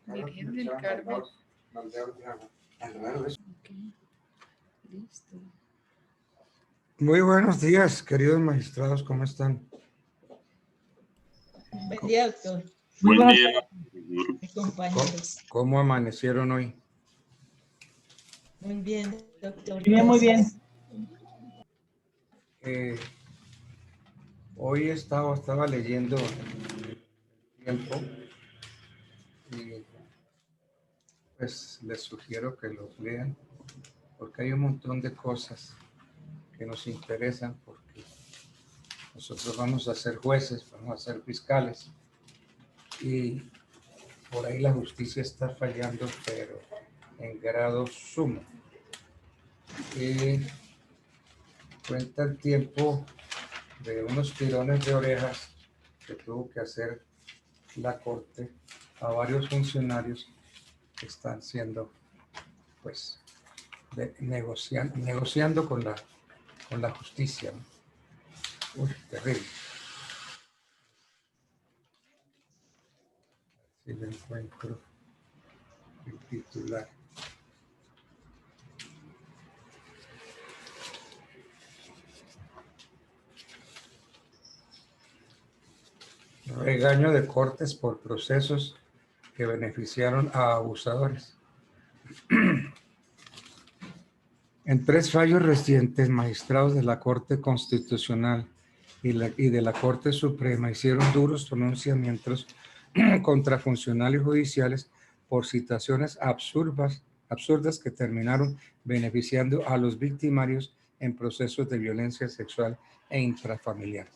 Virgen del Carmen. Okay. Listo. Muy buenos días, queridos magistrados, ¿cómo están? Buen día, doctor. Buen día. Compañeros. ¿Cómo amanecieron hoy? Muy bien, doctor. Bien, muy bien. Hoy estaba leyendo tiempo y pues les sugiero que los lean porque hay un montón de cosas que nos interesan porque nosotros vamos a ser jueces, vamos a ser fiscales y por ahí la justicia está fallando, pero en grado sumo. Cuenta el tiempo de unos tirones de orejas que tuvo que hacer la Corte a varios funcionarios que están siendo, pues, negociando con la justicia, ¿no? Uy, terrible. Si le encuentro el titular. Regaño de Cortes por procesos que beneficiaron a abusadores. En 3 fallos recientes, magistrados de la Corte Constitucional y de la Corte Suprema hicieron duros pronunciamientos contra funcionarios judiciales por situaciones absurdas que terminaron beneficiando a los victimarios en procesos de violencia sexual e intrafamiliar.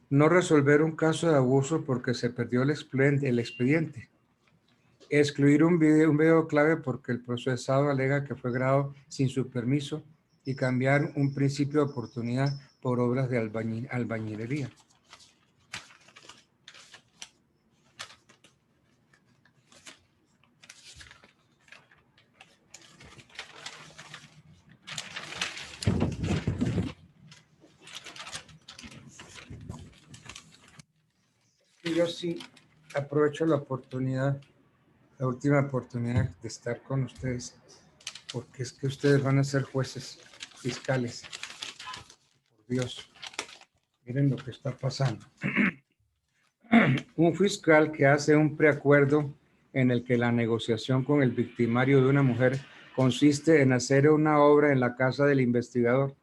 No resolver un caso de abuso porque se perdió el expediente. Excluir un video clave porque el procesado alega que fue grabado sin su permiso y cambiar un principio de oportunidad por obras de albañilería. Y yo sí aprovecho la oportunidad, la última oportunidad de estar con ustedes, porque es que ustedes van a ser jueces fiscales. Por Dios, miren lo que está pasando. Un fiscal que hace un preacuerdo en el que la negociación con el victimario de una mujer consiste en hacer una obra en la casa del investigador.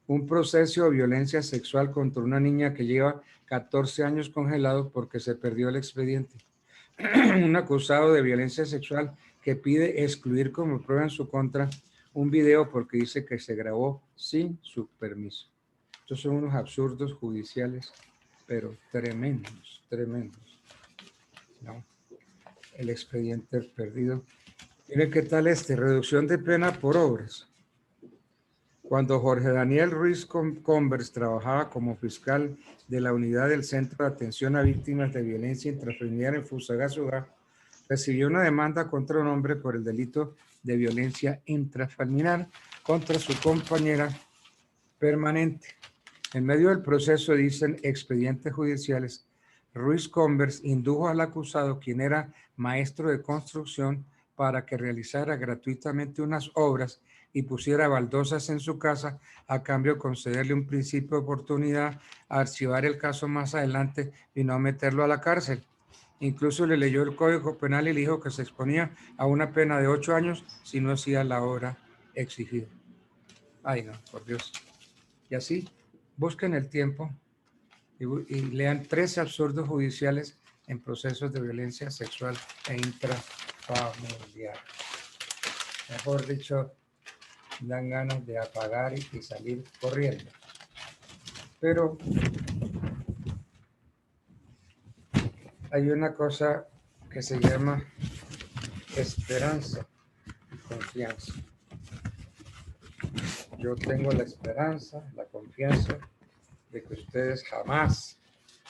Un proceso de violencia sexual contra una niña que lleva 14 años congelado porque se perdió el expediente. Un acusado de violencia sexual que pide excluir como prueba en su contra un video porque dice que se grabó sin su permiso. Estos son unos absurdos judiciales, pero tremendos, tremendos, ¿no? El expediente perdido. Miren qué tal reducción de pena por obras. Cuando Jorge Daniel Ruiz Converse trabajaba como fiscal de la unidad del Centro de Atención a Víctimas de Violencia Intrafamiliar en Fusagasugá, recibió una demanda contra un hombre por el delito de violencia intrafamiliar contra su compañera permanente. En medio del proceso, dicen expedientes judiciales, Ruiz Converse indujo al acusado, quien era maestro de construcción, para que realizara gratuitamente unas obras y pusiera baldosas en su casa a cambio de concederle un principio de oportunidad a archivar el caso más adelante y no meterlo a la cárcel. Incluso le leyó el Código Penal y le dijo que se exponía a una pena de 8 años si no hacía la obra exigida. Ay, no, por Dios. Y así, busquen el tiempo y lean 13 absurdos judiciales en procesos de violencia sexual e intrafamiliar. Mejor dicho, dan ganas de apagar y salir corriendo. Pero hay una cosa que se llama esperanza y confianza. Yo tengo la esperanza, la confianza de que ustedes jamás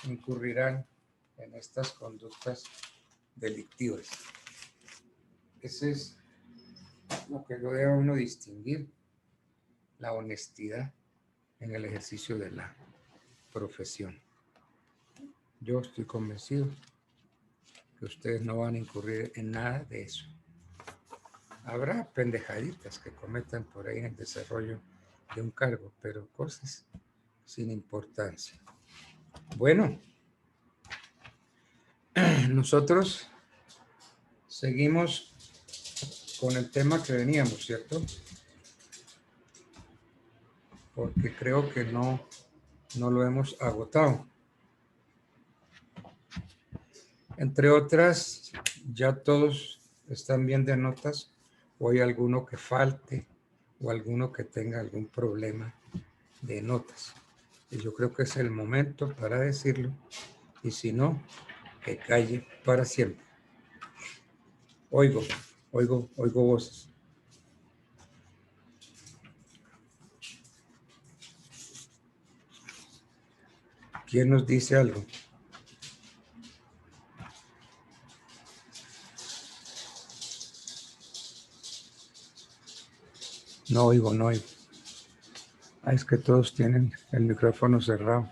incurrirán en estas conductas delictivas. Ese es lo que lo debe a uno distinguir, la honestidad en el ejercicio de la profesión. Yo estoy convencido que ustedes no van a incurrir en nada de eso. Habrá pendejaditas que cometan por ahí en el desarrollo de un cargo, pero cosas sin importancia. Bueno, nosotros seguimos con el tema que veníamos, ¿cierto? Porque creo que no lo hemos agotado. Entre otras, ya todos están bien de notas, o hay alguno que falte, o alguno que tenga algún problema de notas. Y yo creo que es el momento para decirlo, y si no, que calle para siempre. Oigo voces. ¿Quién nos dice algo? No oigo. Ah, es que todos tienen el micrófono cerrado.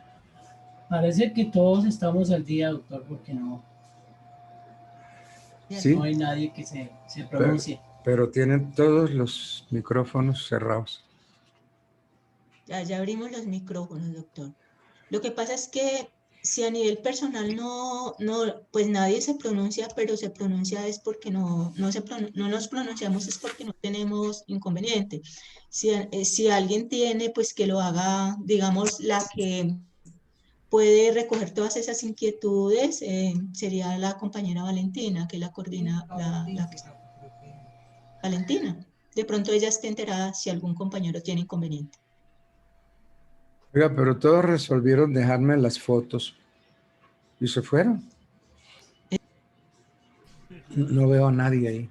Parece que todos estamos al día, doctor, porque no Sí, hay nadie que se pronuncie. pero tienen todos los micrófonos cerrados. Ya abrimos los micrófonos, doctor. Lo que pasa es que si a nivel personal pues nadie se pronuncia, pero se pronuncia es porque no nos pronunciamos, es porque no tenemos inconveniente. Si alguien tiene, pues que lo haga, digamos, la que puede recoger todas esas inquietudes, sería la compañera Valentina, que la coordina, Valentina. De pronto ella esté enterada si algún compañero tiene inconveniente. Oiga, pero todos resolvieron dejarme las fotos y se fueron. No veo a nadie ahí.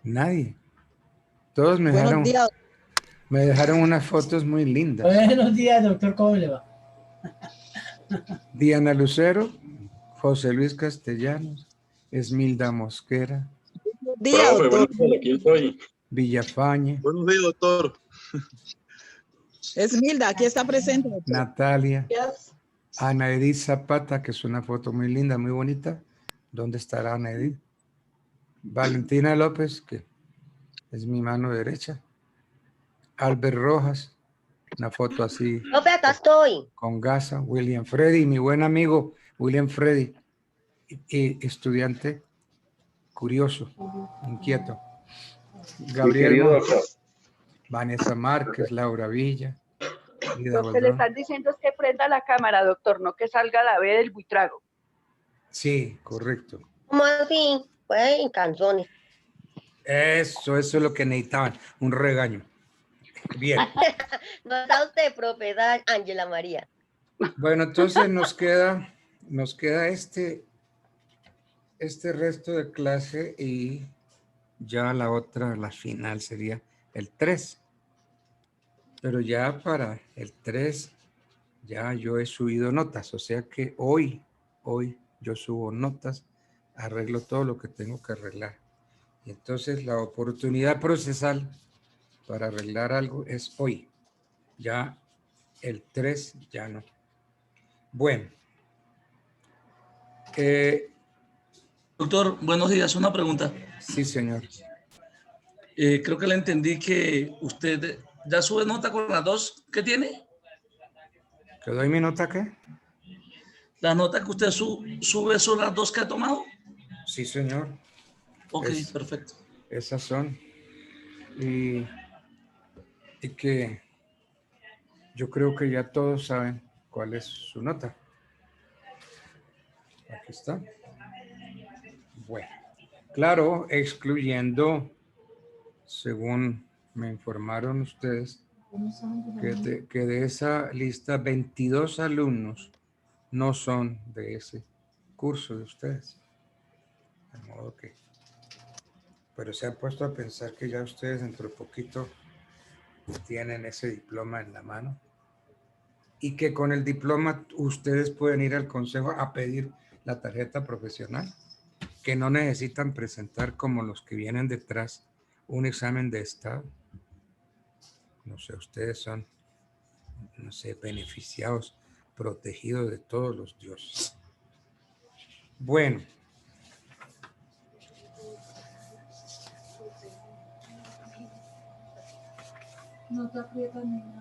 Nadie. Todos me Buenos días. dejaron unas fotos muy lindas. Buenos días, doctor, ¿cómo le va? Diana Lucero, José Luis Castellanos, Esmilda Mosquera, Buenos días, doctor. Aquí estoy. Villafañe, Buenos días, doctor. Esmilda, aquí está presente, doctor. Natalia, Gracias. Ana Edith Zapata, que es una foto muy linda, muy bonita. ¿Dónde estará Ana Edith? Valentina López, que es mi mano derecha. Albert Rojas, una foto así Acá estoy. con gasa. William Freddy, mi buen amigo William Freddy, y estudiante curioso, inquieto. Gabriel querido Mo, doctor. Vanessa Márquez, Laura Villa, Ida Lo que le Boldrón. están diciendo es que prenda la cámara, doctor, no que salga la B del buitrago. Sí, correcto. ¿Cómo así? Pues en canciones. Eso es lo que necesitaban, un regaño. Bien. No está usted, propiedad Ángela María. Bueno, entonces nos queda este resto de clase y ya la otra, la final sería el 3. Pero ya para el 3 ya yo he subido notas, o sea que hoy yo subo notas, arreglo todo lo que tengo que arreglar. Y entonces la oportunidad procesal para arreglar algo es hoy. Ya el 3 ya no. Bueno. Doctor, buenos días. Una pregunta. Sí, señor. Creo que le entendí que usted ya sube nota con las dos que tiene. ¿Te doy mi nota qué? ¿Las notas que usted sube son las dos que ha tomado? Sí, señor. Ok, perfecto. Esas son. Y que yo creo que ya todos saben cuál es su nota. Aquí está. Bueno, claro, excluyendo, según me informaron ustedes, que de esa lista 22 alumnos no son de ese curso de ustedes. De modo que, pero se han puesto a pensar que ya ustedes dentro de poquito tienen ese diploma en la mano y que con el diploma ustedes pueden ir al consejo a pedir la tarjeta profesional, que no necesitan presentar como los que vienen detrás un examen de estado. No sé, ustedes son, no sé, beneficiados, protegidos de todos los dioses. Bueno, No te aprietas ni nada.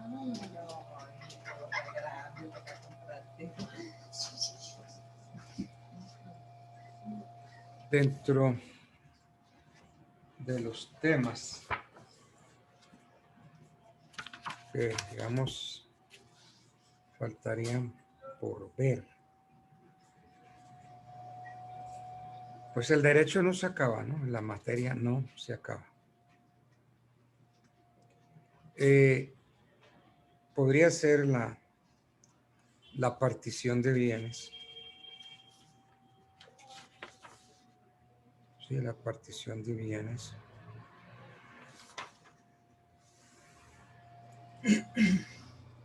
dentro de los temas que, digamos, faltarían por ver, pues el derecho no se acaba, ¿no? La materia no se acaba. Podría ser la partición de bienes. Sí, la partición de bienes.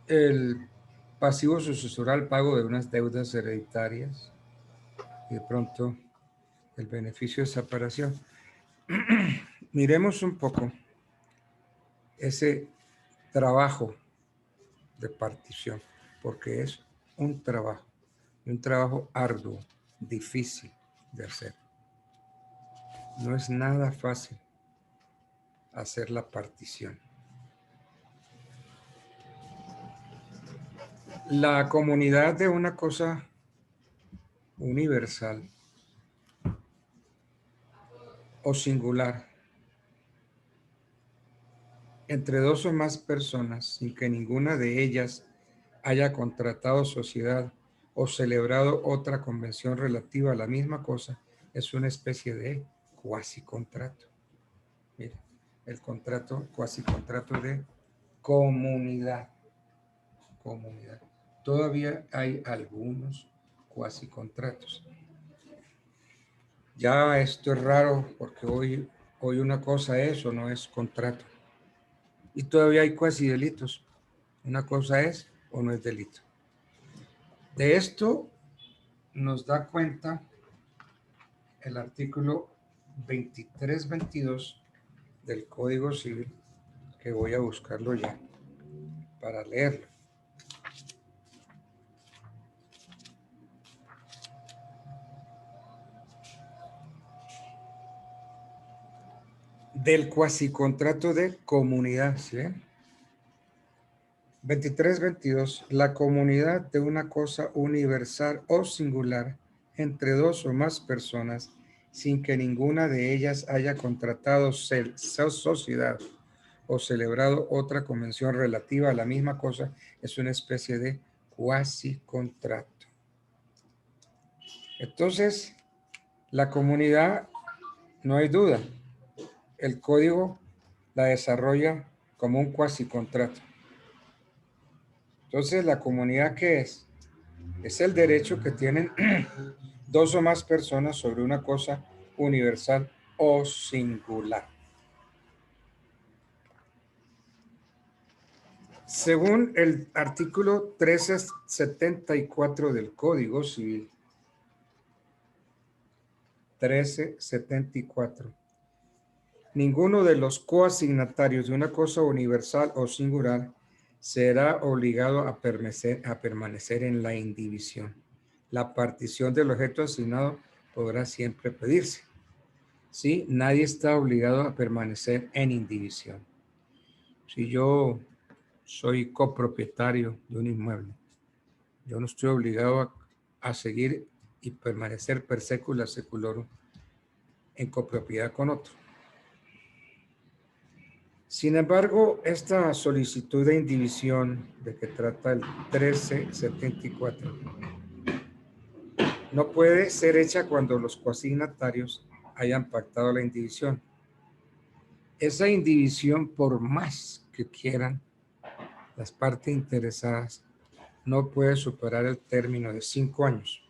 El pasivo sucesoral, pago de unas deudas hereditarias y de pronto el beneficio de separación. Miremos un poco ese trabajo de partición, porque es un trabajo arduo, difícil de hacer. No es nada fácil hacer la partición. La comunidad de una cosa universal o singular entre dos o más personas sin que ninguna de ellas haya contratado sociedad o celebrado otra convención relativa a la misma cosa es una especie de cuasi contrato. Mira, el contrato, cuasi contrato de comunidad. Comunidad. Todavía hay algunos cuasi contratos. Ya esto es raro porque hoy una cosa es o no es contrato. Y todavía hay cuasi delitos. Una cosa es o no es delito. De esto nos da cuenta el artículo 2322 del Código Civil, que voy a buscarlo ya para leerlo. Del cuasicontrato de comunidad, ¿sí ven? 2322. La comunidad de una cosa universal o singular entre dos o más personas sin que ninguna de ellas haya contratado sociedad o celebrado otra convención relativa a la misma cosa es una especie de cuasicontrato. Entonces, la comunidad, no hay duda, el código la desarrolla como un cuasicontrato. Entonces, ¿la comunidad qué es? Es el derecho que tienen dos o más personas sobre una cosa universal o singular. Según el artículo 1374 del Código Civil, 1374, ninguno de los coasignatarios de una cosa universal o singular será obligado a permanecer en la indivisión. La partición del objeto asignado podrá siempre pedirse. ¿Sí? Nadie está obligado a permanecer en indivisión. Si yo soy copropietario de un inmueble, yo no estoy obligado a seguir y permanecer per secula seculorum en copropiedad con otro. Sin embargo, esta solicitud de indivisión de que trata el 1374 no puede ser hecha cuando los coasignatarios hayan pactado la indivisión. Esa indivisión, por más que quieran las partes interesadas, no puede superar el término de 5 años.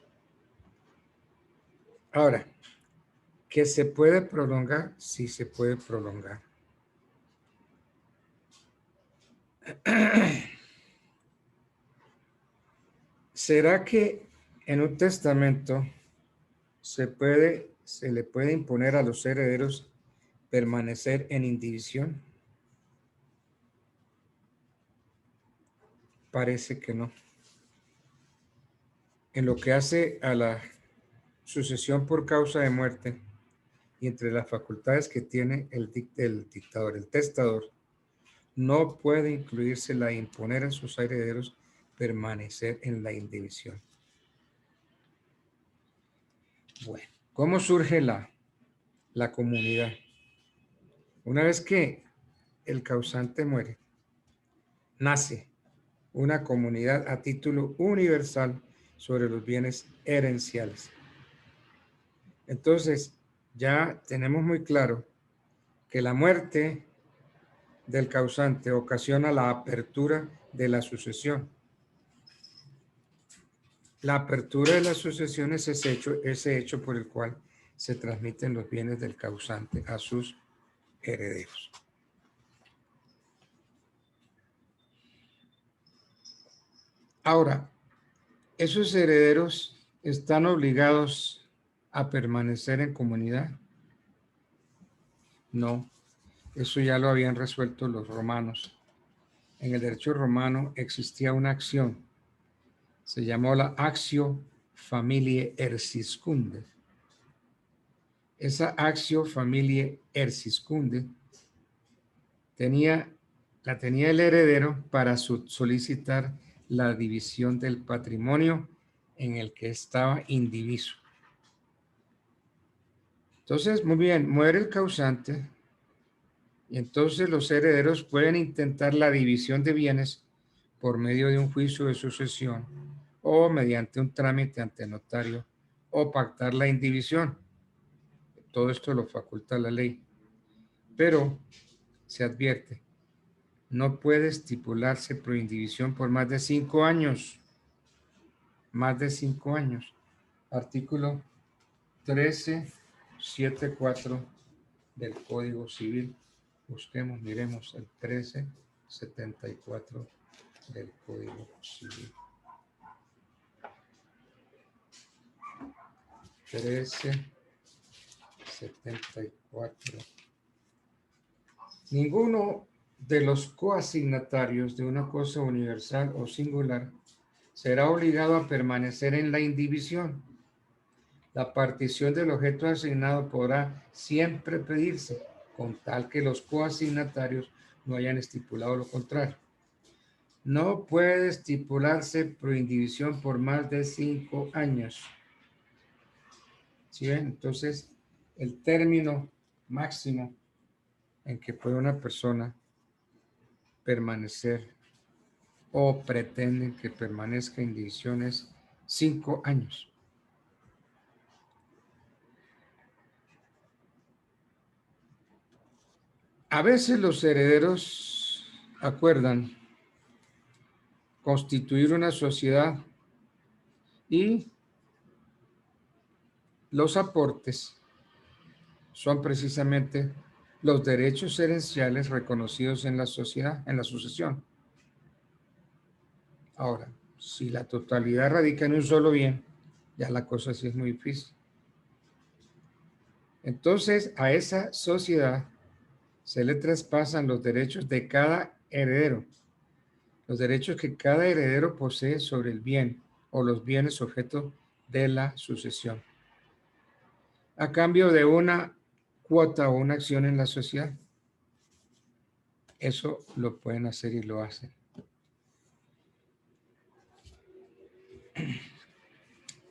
Ahora, ¿que se puede prolongar? Sí se puede prolongar. ¿Será que en un testamento se le puede imponer a los herederos permanecer en indivisión? Parece que no. En lo que hace a la sucesión por causa de muerte y entre las facultades que tiene el dictador, el testador, no puede incluirse la de imponer a sus herederos permanecer en la indivisión. Bueno, ¿cómo surge la comunidad? Una vez que el causante muere, nace una comunidad a título universal sobre los bienes herenciales. Entonces, ya tenemos muy claro que la muerte del causante ocasiona la apertura de la sucesión. La apertura de la sucesión es ese hecho por el cual se transmiten los bienes del causante a sus herederos. Ahora, ¿esos herederos están obligados a permanecer en comunidad? No, eso ya lo habían resuelto los romanos. En el derecho romano existía una acción, se llamó la actio familiae erciscunde. Esa actio familiae erciscunde la tenía el heredero para solicitar la división del patrimonio en el que estaba indiviso. Entonces, muy bien, muere el causante y entonces los herederos pueden intentar la división de bienes por medio de un juicio de sucesión o mediante un trámite ante notario o pactar la indivisión. Todo esto lo faculta la ley. Pero se advierte, no puede estipularse proindivisión por más de 5 años. Más de 5 años. Artículo 1374 del Código Civil. Busquemos, miremos el 1374 del Código Civil. 1374. Ninguno de los coasignatarios de una cosa universal o singular será obligado a permanecer en la indivisión. La partición del objeto asignado podrá siempre pedirse, con tal que los coasignatarios no hayan estipulado lo contrario. No puede estipularse proindivisión por más de 5 años. ¿Sí ven? Entonces, el término máximo en que puede una persona permanecer o pretenden que permanezca en división es 5 años. A veces los herederos acuerdan constituir una sociedad y los aportes son precisamente los derechos herenciales reconocidos en la sociedad, en la sucesión. Ahora, si la totalidad radica en un solo bien, ya la cosa sí es muy difícil. Entonces, a esa sociedad se le traspasan los derechos de cada heredero, los derechos que cada heredero posee sobre el bien o los bienes objeto de la sucesión, a cambio de una cuota o una acción en la sociedad. Eso lo pueden hacer y lo hacen.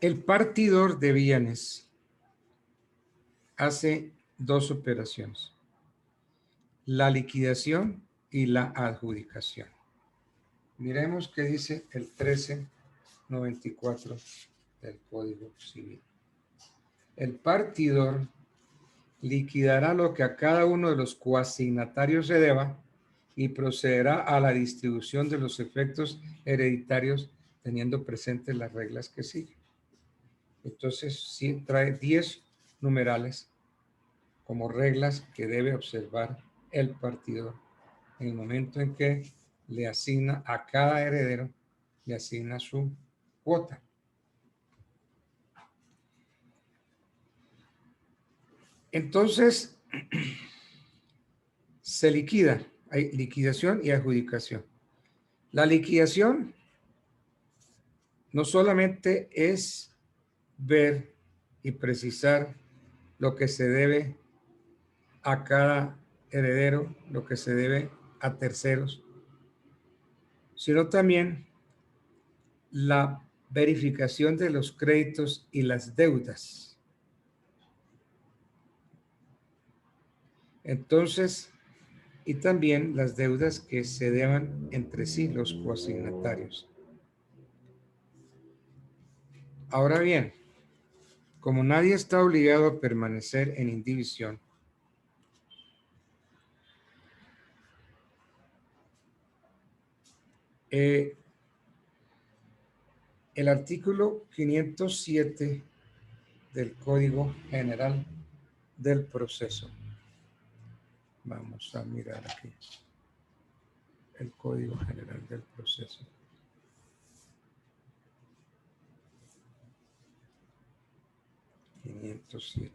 El partidor de bienes hace 2 operaciones: la liquidación y la adjudicación. Miremos qué dice el 1394 del Código Civil. El partidor liquidará lo que a cada uno de los coasignatarios se deba y procederá a la distribución de los efectos hereditarios teniendo presentes las reglas que siguen. Entonces, sí trae 10 numerales como reglas que debe observar el partidor en el momento en que le asigna a cada heredero, le asigna su cuota. Entonces, se liquida, hay liquidación y adjudicación. La liquidación no solamente es ver y precisar lo que se debe a cada heredero, lo que se debe a terceros, sino también la verificación de los créditos y las deudas. Entonces, y también las deudas que se deban entre sí los coasignatarios. Ahora bien, como nadie está obligado a permanecer en indivisión, el artículo 507 del Código General del Proceso. Vamos a mirar aquí. El Código General del Proceso. (507).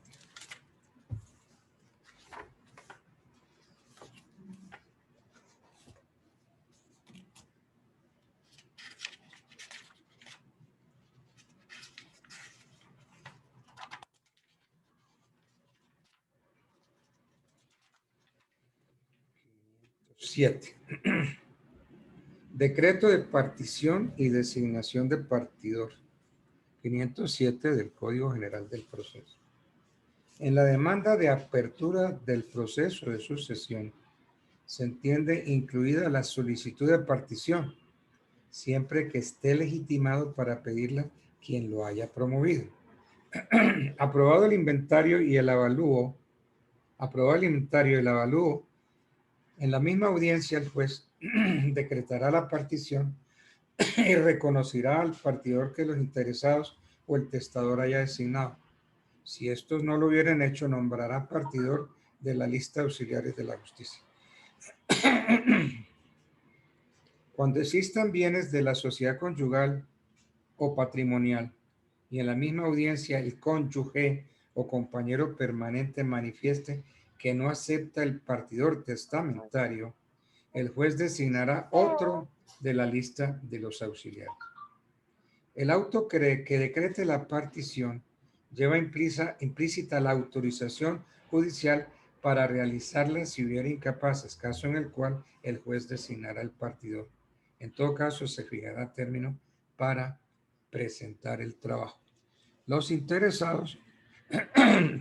Decreto de partición y designación de partidor. 507 del Código General del Proceso. En la demanda de apertura del proceso de sucesión se entiende incluida la solicitud de partición, siempre que esté legitimado para pedirla quien lo haya promovido. Aprobado el inventario y el avalúo, en la misma audiencia el juez decretará la partición y reconocerá al partidor que los interesados o el testador haya designado. Si estos no lo hubieran hecho, nombrará partidor de la lista de auxiliares de la justicia. Cuando existan bienes de la sociedad conyugal o patrimonial y en la misma audiencia el cónyuge o compañero permanente manifieste que no acepta el partidor testamentario, el juez designará otro de la lista de los auxiliares. El auto que decrete la partición lleva implícita la autorización judicial para realizarla si hubiera incapaces, caso en el cual el juez designará el partidor. En todo caso, se fijará término para presentar el trabajo. Los interesados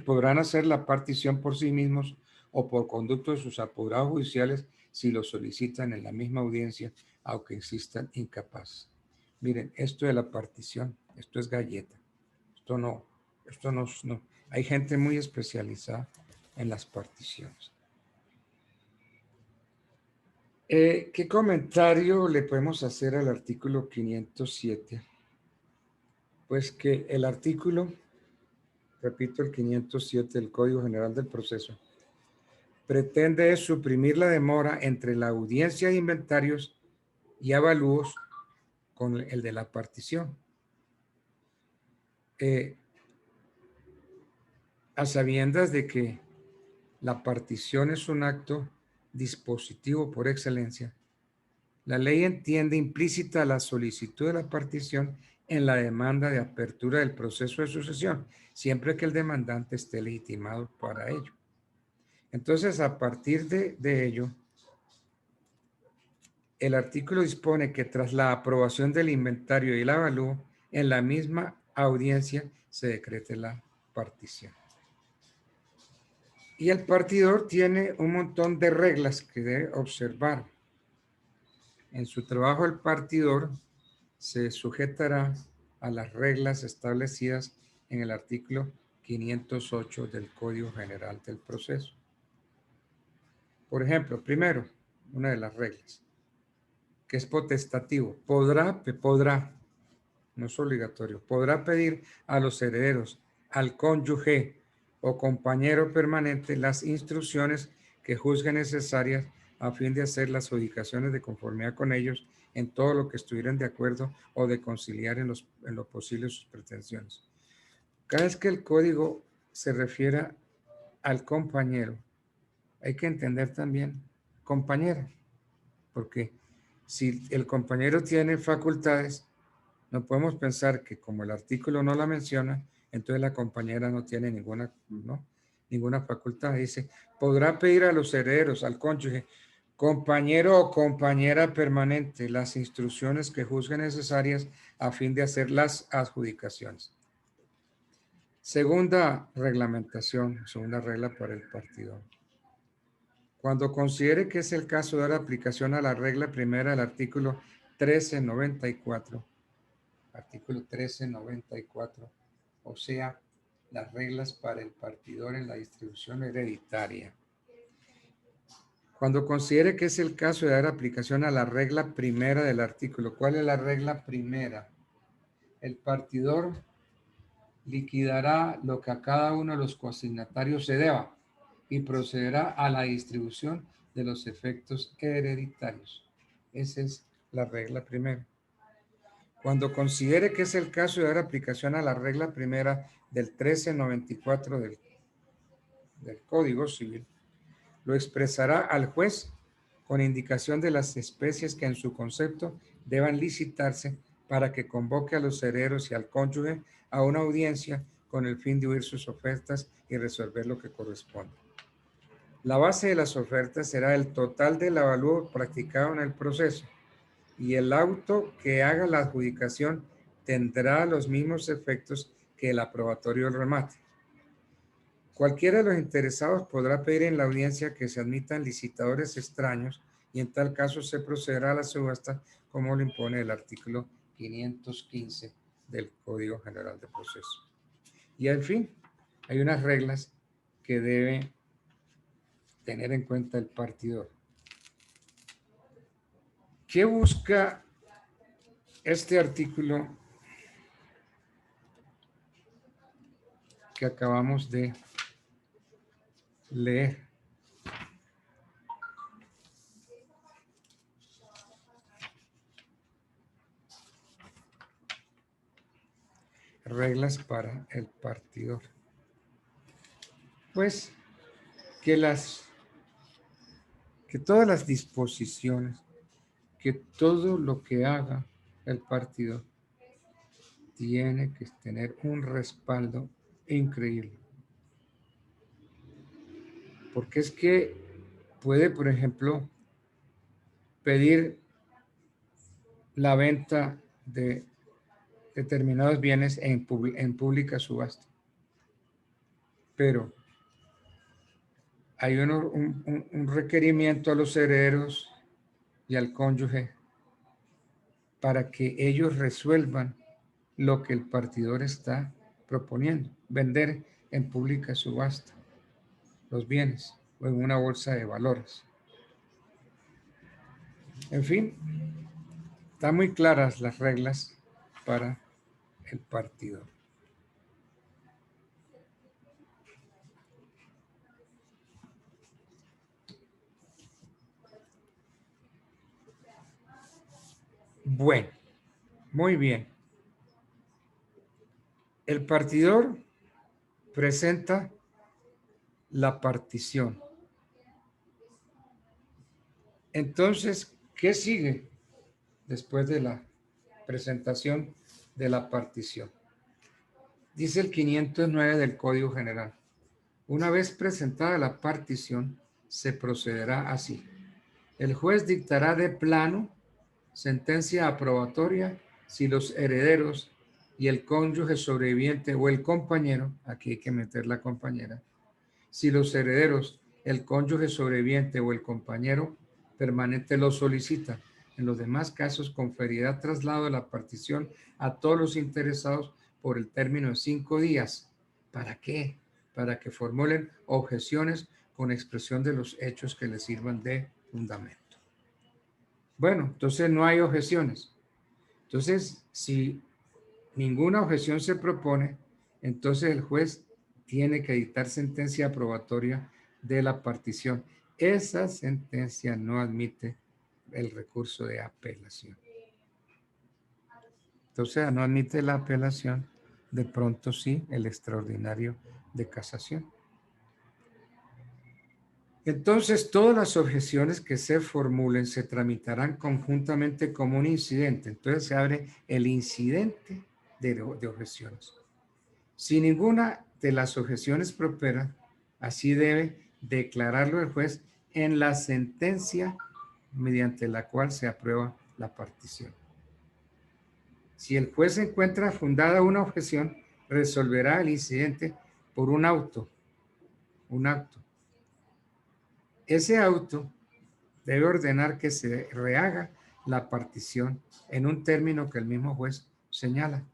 podrán hacer la partición por sí mismos o por conducto de sus apoderados judiciales si lo solicitan en la misma audiencia, aunque existan incapaces. Miren, esto de la partición, esto es galleta. Esto no. Hay gente muy especializada en las particiones. ¿Qué comentario le podemos hacer al artículo 507? Pues que el artículo, repito, el 507 del Código General del Proceso, pretende suprimir la demora entre la audiencia de inventarios y avalúos con el de la partición. A sabiendas de que la partición es un acto dispositivo por excelencia, la ley entiende implícita la solicitud de la partición en la demanda de apertura del proceso de sucesión, siempre que el demandante esté legitimado para ello. Entonces, a partir de ello, el artículo dispone que tras la aprobación del inventario y el avalúo, en la misma audiencia se decrete la partición. Y el partidor tiene un montón de reglas que debe observar. En su trabajo, el partidor se sujetará a las reglas establecidas en el artículo 508 del Código General del Proceso. Por ejemplo, primero, una de las reglas, que es potestativo. Podrá, no es obligatorio, podrá pedir a los herederos, al cónyuge o compañero permanente las instrucciones que juzgue necesarias a fin de hacer las adjudicaciones de conformidad con ellos en todo lo que estuvieran de acuerdo o de conciliar en lo posible sus pretensiones. Cada vez que el código se refiera al compañero, hay que entender también compañero, porque si el compañero tiene facultades, no podemos pensar que como el artículo no la menciona, entonces la compañera no tiene ninguna facultad. Dice, podrá pedir a los herederos, al cónyuge, compañero o compañera permanente, las instrucciones que juzgue necesarias a fin de hacer las adjudicaciones. Segunda reglamentación, segunda regla para el partidor. Cuando considere que es el caso de dar aplicación a la regla primera del artículo 1394, artículo 1394, o sea, las reglas para el partidor en la distribución hereditaria. Cuando considere que es el caso de dar aplicación a la regla primera del artículo, ¿cuál es la regla primera? El partidor liquidará lo que a cada uno de los coasignatarios se deba y procederá a la distribución de los efectos hereditarios. Esa es la regla primera. Cuando considere que es el caso de dar aplicación a la regla primera del 1394 del Código Civil, lo expresará al juez con indicación de las especies que en su concepto deban licitarse para que convoque a los herederos y al cónyuge a una audiencia con el fin de oír sus ofertas y resolver lo que corresponde. La base de las ofertas será el total del avalúo practicado en el proceso y el auto que haga la adjudicación tendrá los mismos efectos que el aprobatorio del remate. Cualquiera de los interesados podrá pedir en la audiencia que se admitan licitadores extraños y en tal caso se procederá a la subasta como lo impone el artículo 515 del Código General de Proceso. Y al fin, hay unas reglas que debe tener en cuenta el partidor. ¿Qué busca este artículo que acabamos de leer? Reglas para el partidor. Pues que todas las disposiciones, que todo lo que haga el partidor tiene que tener un respaldo increíble. Porque es que puede, por ejemplo, pedir la venta de determinados bienes en pública subasta. Pero hay un requerimiento a los herederos y al cónyuge para que ellos resuelvan lo que el partidor está proponiendo, vender en pública subasta los bienes o en una bolsa de valores. En fin, están muy claras las reglas para el partidor. Bueno, muy bien. El partidor presenta la partición. Entonces, ¿qué sigue después de la presentación de la partición? Dice el 509 del Código General. Una vez presentada la partición, se procederá así. El juez dictará de plano sentencia aprobatoria si los herederos y el cónyuge sobreviviente o el compañero, aquí hay que meter la compañera, si los herederos, el cónyuge sobreviviente o el compañero permanente lo solicita. En los demás casos, conferirá traslado de la partición a todos los interesados por el término de 5 días. ¿Para qué? Para que formulen objeciones con expresión de los hechos que les sirvan de fundamento. Bueno, entonces no hay objeciones. Entonces, si ninguna objeción se propone, entonces el juez tiene que dictar sentencia aprobatoria de la partición. Esa sentencia no admite el recurso de apelación. Entonces, no admite la apelación, de pronto sí el extraordinario de casación. Entonces, todas las objeciones que se formulen se tramitarán conjuntamente como un incidente. Entonces, se abre el incidente de objeciones. Si ninguna de las objeciones prospera, así debe declararlo el juez en la sentencia mediante la cual se aprueba la partición. Si el juez encuentra fundada una objeción, resolverá el incidente por un auto. Ese auto debe ordenar que se rehaga la partición en un término que el mismo juez señala.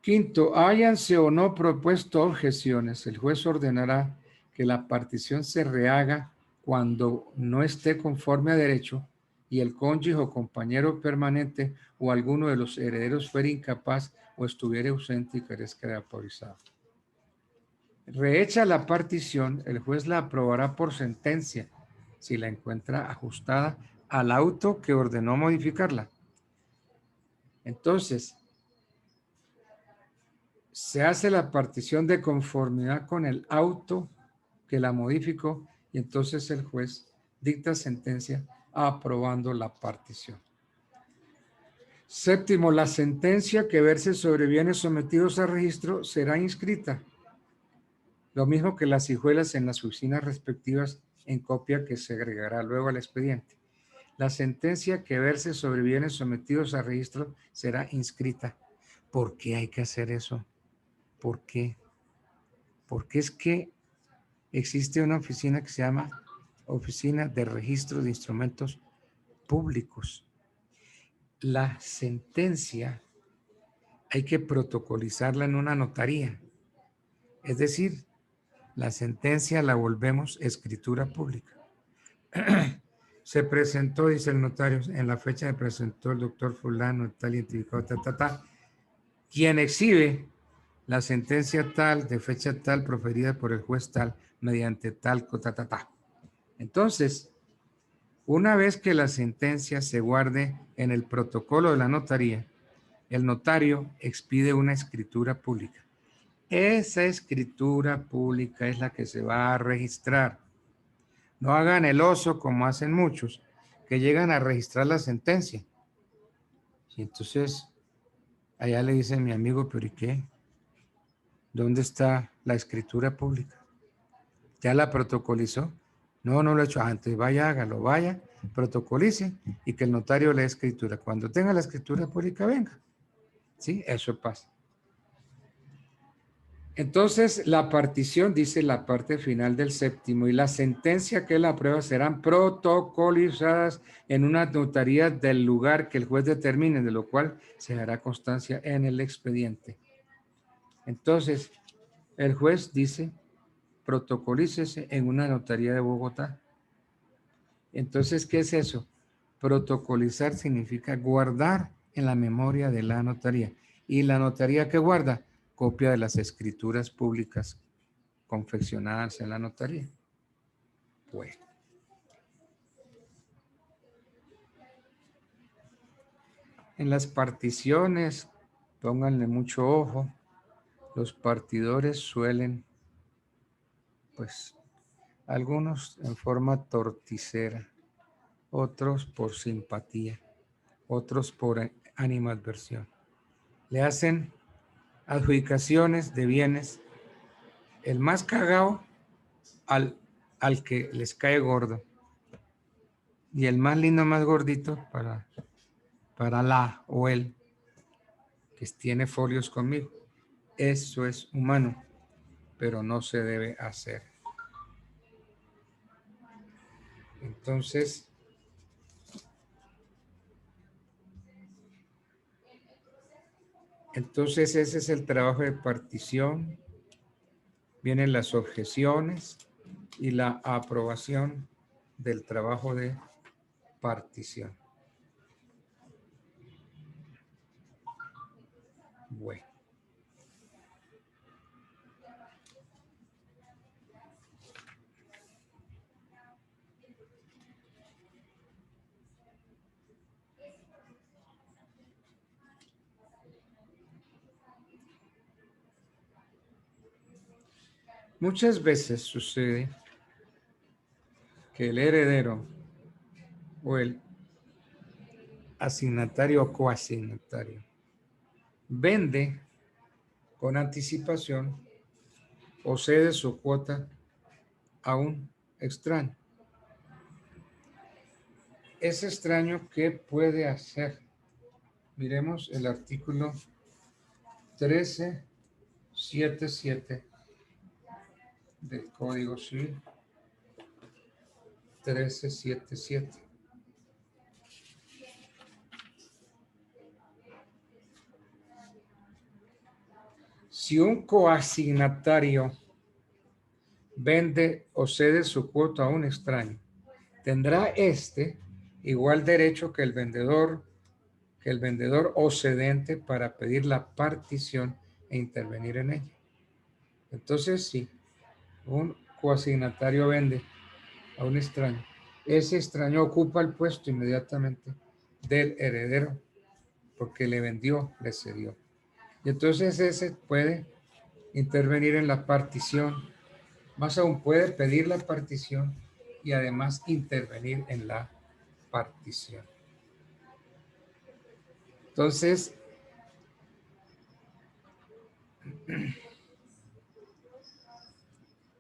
Quinto, háyanse o no propuesto objeciones, el juez ordenará que la partición se rehaga cuando no esté conforme a derecho y el cónyuge o compañero permanente o alguno de los herederos fuera incapaz o estuviera ausente y carezca de autorizado. Rehecha la partición, el juez la aprobará por sentencia si la encuentra ajustada al auto que ordenó modificarla. Entonces, se hace la partición de conformidad con el auto que la modificó y entonces el juez dicta sentencia aprobando la partición. Séptimo, la sentencia que verse sobre bienes sometidos a registro será inscrita. Lo mismo que las hijuelas en las oficinas respectivas en copia que se agregará luego al expediente. La sentencia que verse sobre bienes sometidos a registro será inscrita. ¿Por qué hay que hacer eso? ¿Por qué? Porque es que existe una oficina que se llama Oficina de Registro de Instrumentos Públicos. La sentencia hay que protocolizarla en una notaría. Es decir, la sentencia la volvemos escritura pública. Se presentó, dice el notario, en la fecha que presentó el doctor fulano, tal identificado, quien exhibe la sentencia tal, de fecha tal, proferida por el juez tal, mediante tal, Entonces, una vez que la sentencia se guarde en el protocolo de la notaría, el notario expide una escritura pública. Esa escritura pública es la que se va a registrar. No hagan el oso como hacen muchos, que llegan a registrar la sentencia. Y entonces, allá le dice mi amigo, ¿pero y qué? ¿Dónde está la escritura pública? ¿Ya la protocolizó? No, no lo he hecho antes. Vaya, hágalo, vaya, protocolice y que el notario lea escritura. Cuando tenga la escritura pública, venga. ¿Sí? Eso pasa. Entonces, la partición, dice la parte final del séptimo, y la sentencia que la aprueba serán protocolizadas en una notaría del lugar que el juez determine, de lo cual se hará constancia en el expediente. Entonces, el juez dice, protocolícese en una notaría de Bogotá. Entonces, ¿qué es eso? Protocolizar significa guardar en la memoria de la notaría. ¿Y la notaría qué guarda? Copia de las escrituras públicas confeccionadas en la notaría. Bueno. En las particiones, pónganle mucho ojo, los partidores suelen, pues, algunos en forma torticera, otros por simpatía, otros por animadversión. Le hacen adjudicaciones de bienes, el más cagao al que les cae gordo y el más lindo, más gordito para la o él que tiene folios conmigo. Eso es humano, pero no se debe hacer. Entonces, ese es el trabajo de partición. Vienen las objeciones y la aprobación del trabajo de partición. Bueno. Muchas veces sucede que el heredero o el asignatario o coasignatario vende con anticipación o cede su cuota a un extraño. Ese extraño, ¿qué puede hacer? Miremos el artículo 1377 del Código Civil. 1377. Si un coasignatario vende o cede su cuota a un extraño, tendrá este igual derecho que el vendedor o cedente para pedir la partición e intervenir en ella. Entonces, si un coasignatario vende a un extraño, ese extraño ocupa el puesto inmediatamente del heredero porque le vendió, le cedió. Y entonces ese puede intervenir en la partición, más aún puede pedir la partición y además intervenir en la partición. Entonces,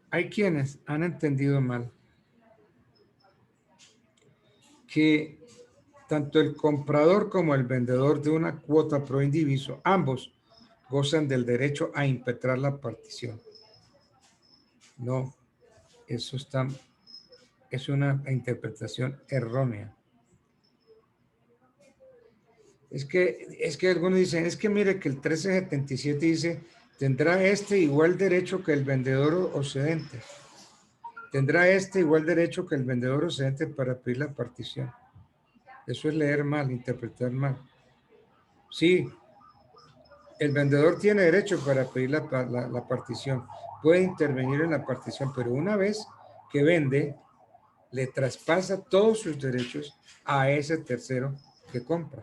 hay quienes han entendido mal que tanto el comprador como el vendedor de una cuota pro indiviso, ambos gozan del derecho a impetrar la partición. No, eso es una interpretación errónea. Es que algunos dicen, es que mire que el 1377 dice, tendrá este igual derecho que el vendedor o cedente. Tendrá este igual derecho que el vendedor o cedente para pedir la partición. Eso es leer mal, interpretar mal. Sí, el vendedor tiene derecho para pedir la partición. Puede intervenir en la partición, pero una vez que vende, le traspasa todos sus derechos a ese tercero que compra.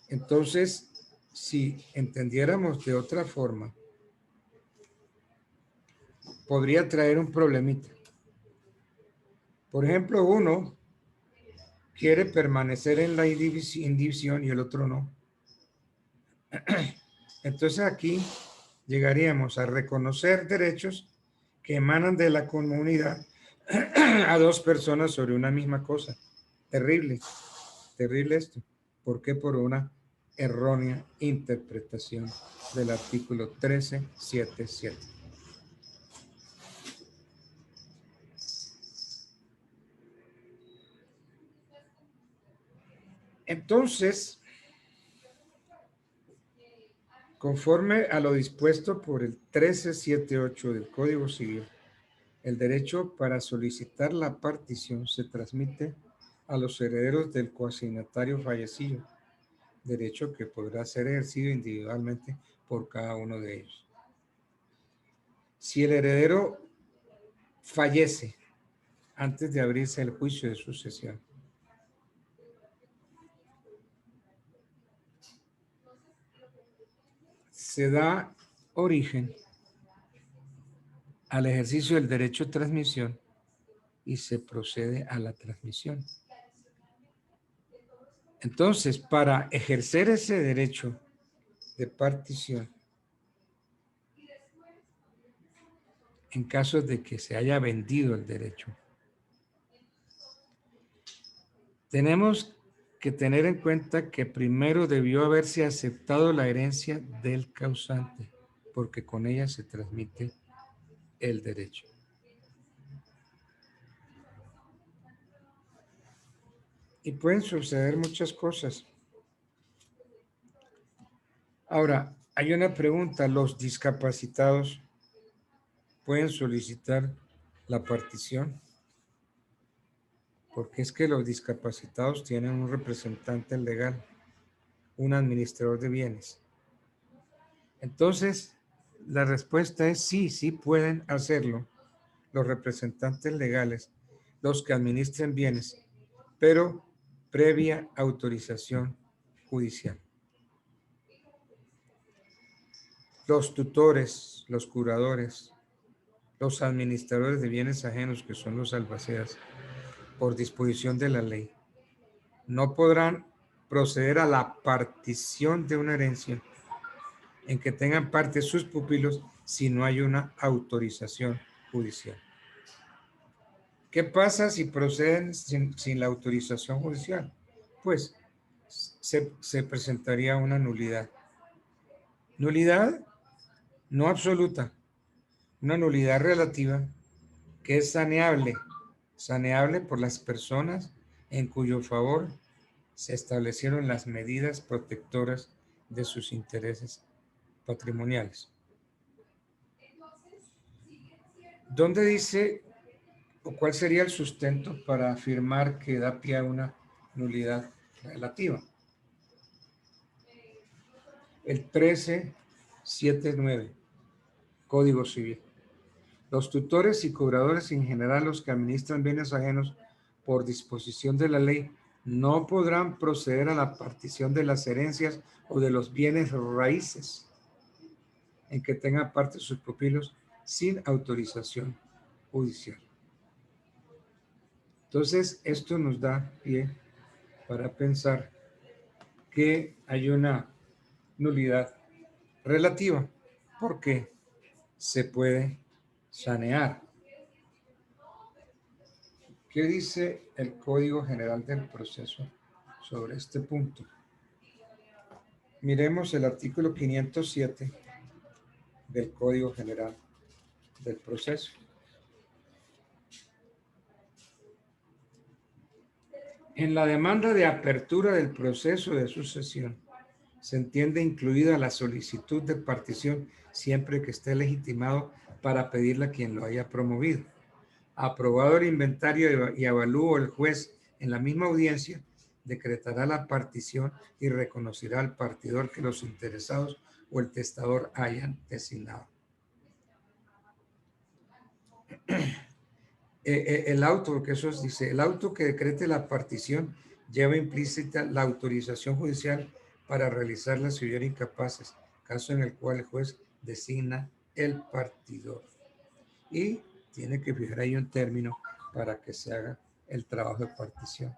Entonces, si entendiéramos de otra forma, podría traer un problemita. Por ejemplo, uno quiere permanecer en la indivisión y el otro no. Entonces aquí llegaríamos a reconocer derechos que emanan de la comunidad a dos personas sobre una misma cosa. Terrible, terrible esto. ¿Por qué? Por una errónea interpretación del artículo 1377. Entonces, conforme a lo dispuesto por el 1378 del Código Civil, el derecho para solicitar la partición se transmite a los herederos del coasignatario fallecido, derecho que podrá ser ejercido individualmente por cada uno de ellos. Si el heredero fallece antes de abrirse el juicio de sucesión, se da origen al ejercicio del derecho de transmisión y se procede a la transmisión. Entonces, para ejercer ese derecho de partición, en caso de que se haya vendido el derecho, tenemos que tener en cuenta que primero debió haberse aceptado la herencia del causante, porque con ella se transmite el derecho. Y pueden suceder muchas cosas. Ahora, hay una pregunta. ¿Los discapacitados pueden solicitar la partición? Porque es que los discapacitados tienen un representante legal, un administrador de bienes. Entonces, la respuesta es sí, sí pueden hacerlo los representantes legales, los que administren bienes, pero previa autorización judicial. Los tutores, los curadores, los administradores de bienes ajenos, que son los albaceas, por disposición de la ley. No podrán proceder a la partición de una herencia en que tengan parte sus pupilos si no hay una autorización judicial. ¿Qué pasa si proceden sin la autorización judicial? Pues se presentaría una nulidad. Nulidad no absoluta, una nulidad relativa que es saneable por las personas en cuyo favor se establecieron las medidas protectoras de sus intereses patrimoniales. ¿Dónde dice o cuál sería el sustento para afirmar que da pie a una nulidad relativa? El 1379, Código Civil. Los tutores y cobradores, en general los que administran bienes ajenos por disposición de la ley, no podrán proceder a la partición de las herencias o de los bienes raíces en que tengan parte sus pupilos sin autorización judicial. Entonces, esto nos da pie para pensar que hay una nulidad relativa porque se puede sanear. ¿Qué dice el Código General del Proceso sobre este punto? Miremos el artículo 507 del Código General del Proceso. En la demanda de apertura del proceso de sucesión, se entiende incluida la solicitud de partición siempre que esté legitimado para pedirla a quien lo haya promovido. Aprobado el inventario y avalúo el juez en la misma audiencia, decretará la partición y reconocerá al partidor que los interesados o el testador hayan designado. El auto, porque eso dice, el auto que decrete la partición lleva implícita la autorización judicial para realizarla si hubiera incapaces, caso en el cual el juez designa el partidor. Y tiene que fijar ahí un término para que se haga el trabajo de partición.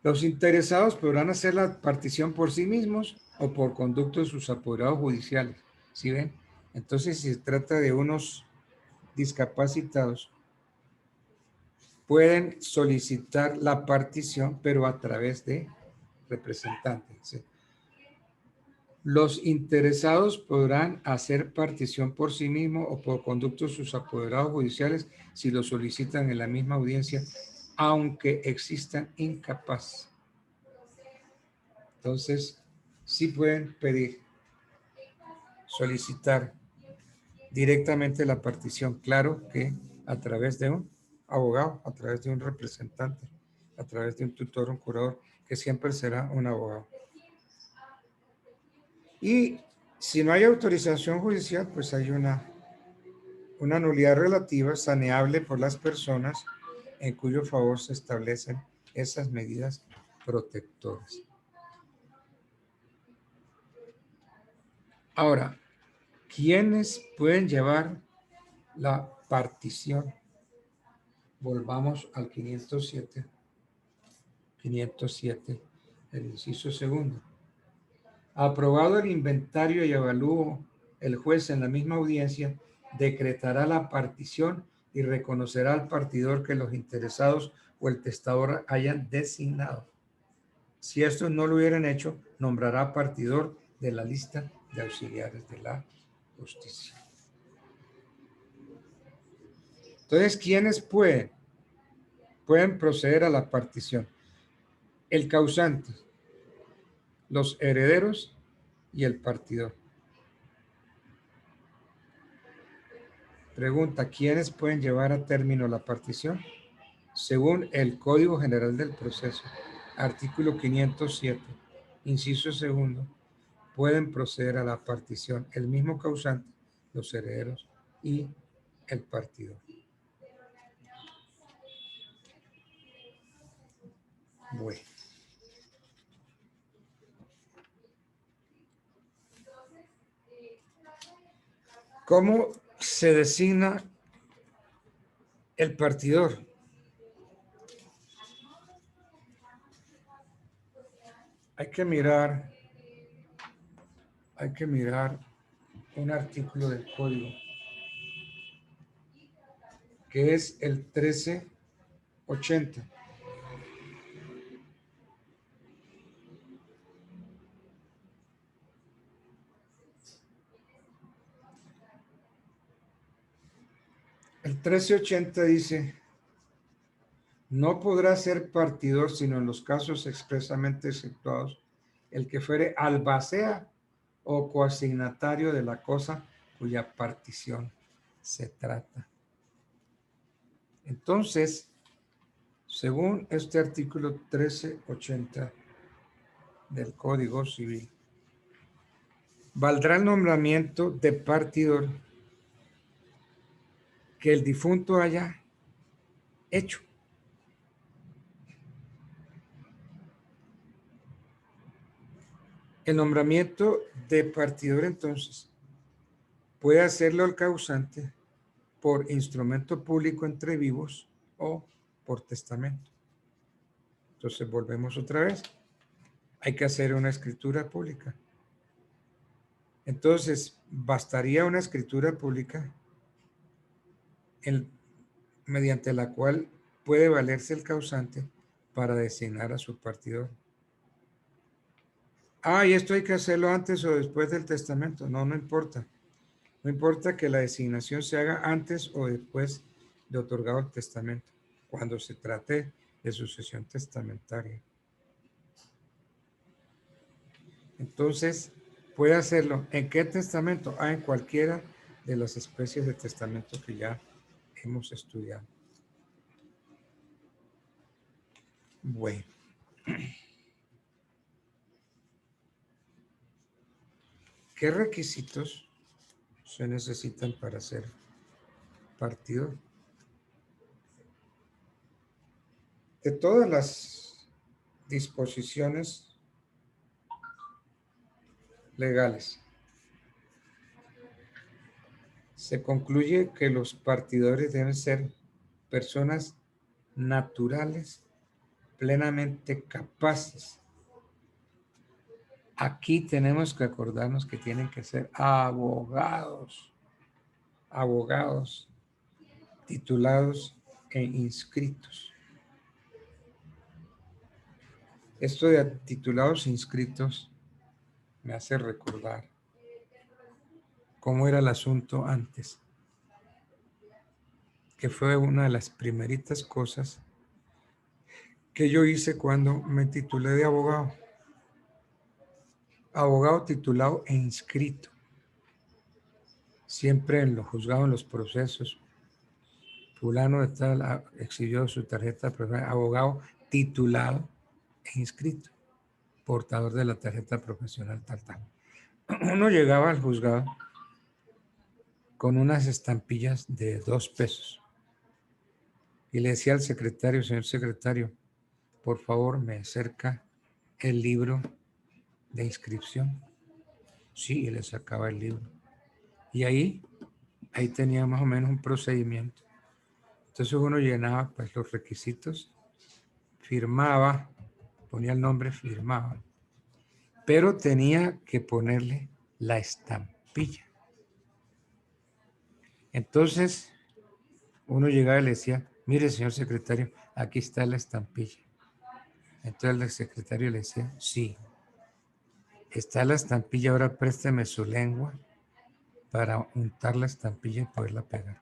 Los interesados podrán hacer la partición por sí mismos o por conducto de sus apoderados judiciales. ¿Sí ven? Entonces, si se trata de unos discapacitados, pueden solicitar la partición, pero a través de representantes. ¿Sí? Los interesados podrán hacer partición por sí mismos o por conducto de sus apoderados judiciales si lo solicitan en la misma audiencia, aunque existan incapaces. Entonces, sí pueden pedir, solicitar directamente la partición. Claro que a través de un abogado, a través de un representante, a través de un tutor, un curador, que siempre será un abogado. Y si no hay autorización judicial, pues hay una nulidad relativa saneable por las personas en cuyo favor se establecen esas medidas protectoras. Ahora, ¿quiénes pueden llevar la partición? Volvamos al 507. 507, el inciso segundo. Aprobado el inventario y avalúo, el juez en la misma audiencia decretará la partición y reconocerá al partidor que los interesados o el testador hayan designado. Si estos no lo hubieran hecho, nombrará partidor de la lista de auxiliares de la justicia. Entonces, ¿quiénes pueden proceder a la partición? El causante, los herederos y el partidor. Pregunta, ¿quiénes pueden llevar a término la partición? Según el Código General del Proceso, artículo 507, inciso segundo, pueden proceder a la partición el mismo causante, los herederos y el partidor. Bueno. ¿Cómo se designa el partidor? hay que mirar un artículo del código que es el 1380. El 1380 dice, no podrá ser partidor sino en los casos expresamente exceptuados el que fuere albacea o coasignatario de la cosa cuya partición se trata. Entonces, según este artículo 1380 del Código Civil, valdrá el nombramiento de partidor que el difunto haya hecho. El nombramiento de partidor, entonces, puede hacerlo el causante por instrumento público entre vivos o por testamento. Entonces, volvemos otra vez. Hay que hacer una escritura pública. Entonces, bastaría una escritura pública mediante la cual puede valerse el causante para designar a su partidor. Y esto hay que hacerlo antes o después del testamento. No, no importa. No importa que la designación se haga antes o después de otorgado el testamento, cuando se trate de sucesión testamentaria. Entonces, puede hacerlo. ¿En qué testamento? En cualquiera de las especies de testamento que ya hemos estudiado. Bueno. ¿Qué requisitos se necesitan para ser partidor? De todas las disposiciones legales, se concluye que los partidores deben ser personas naturales, plenamente capaces. Aquí tenemos que acordarnos que tienen que ser abogados titulados e inscritos. Esto de titulados e inscritos me hace recordar cómo era el asunto antes, que fue una de las primeritas cosas que yo hice cuando me titulé de abogado. Abogado titulado e inscrito. Siempre en los juzgados, en los procesos, fulano de tal exhibió su tarjeta profesional, abogado titulado e inscrito, portador de la tarjeta profesional tal. Uno llegaba al juzgado con unas estampillas de 2 pesos y le decía al secretario, señor secretario, por favor me acerca el libro de inscripción. Sí, y le sacaba el libro. Y ahí tenía más o menos un procedimiento. Entonces uno llenaba pues los requisitos, firmaba, ponía el nombre, firmaba, pero tenía que ponerle la estampilla. Entonces uno llegaba y le decía, mire señor secretario, aquí está la estampilla. Entonces el secretario le decía, sí, está la estampilla, ahora présteme su lengua para untar la estampilla y poderla pegar.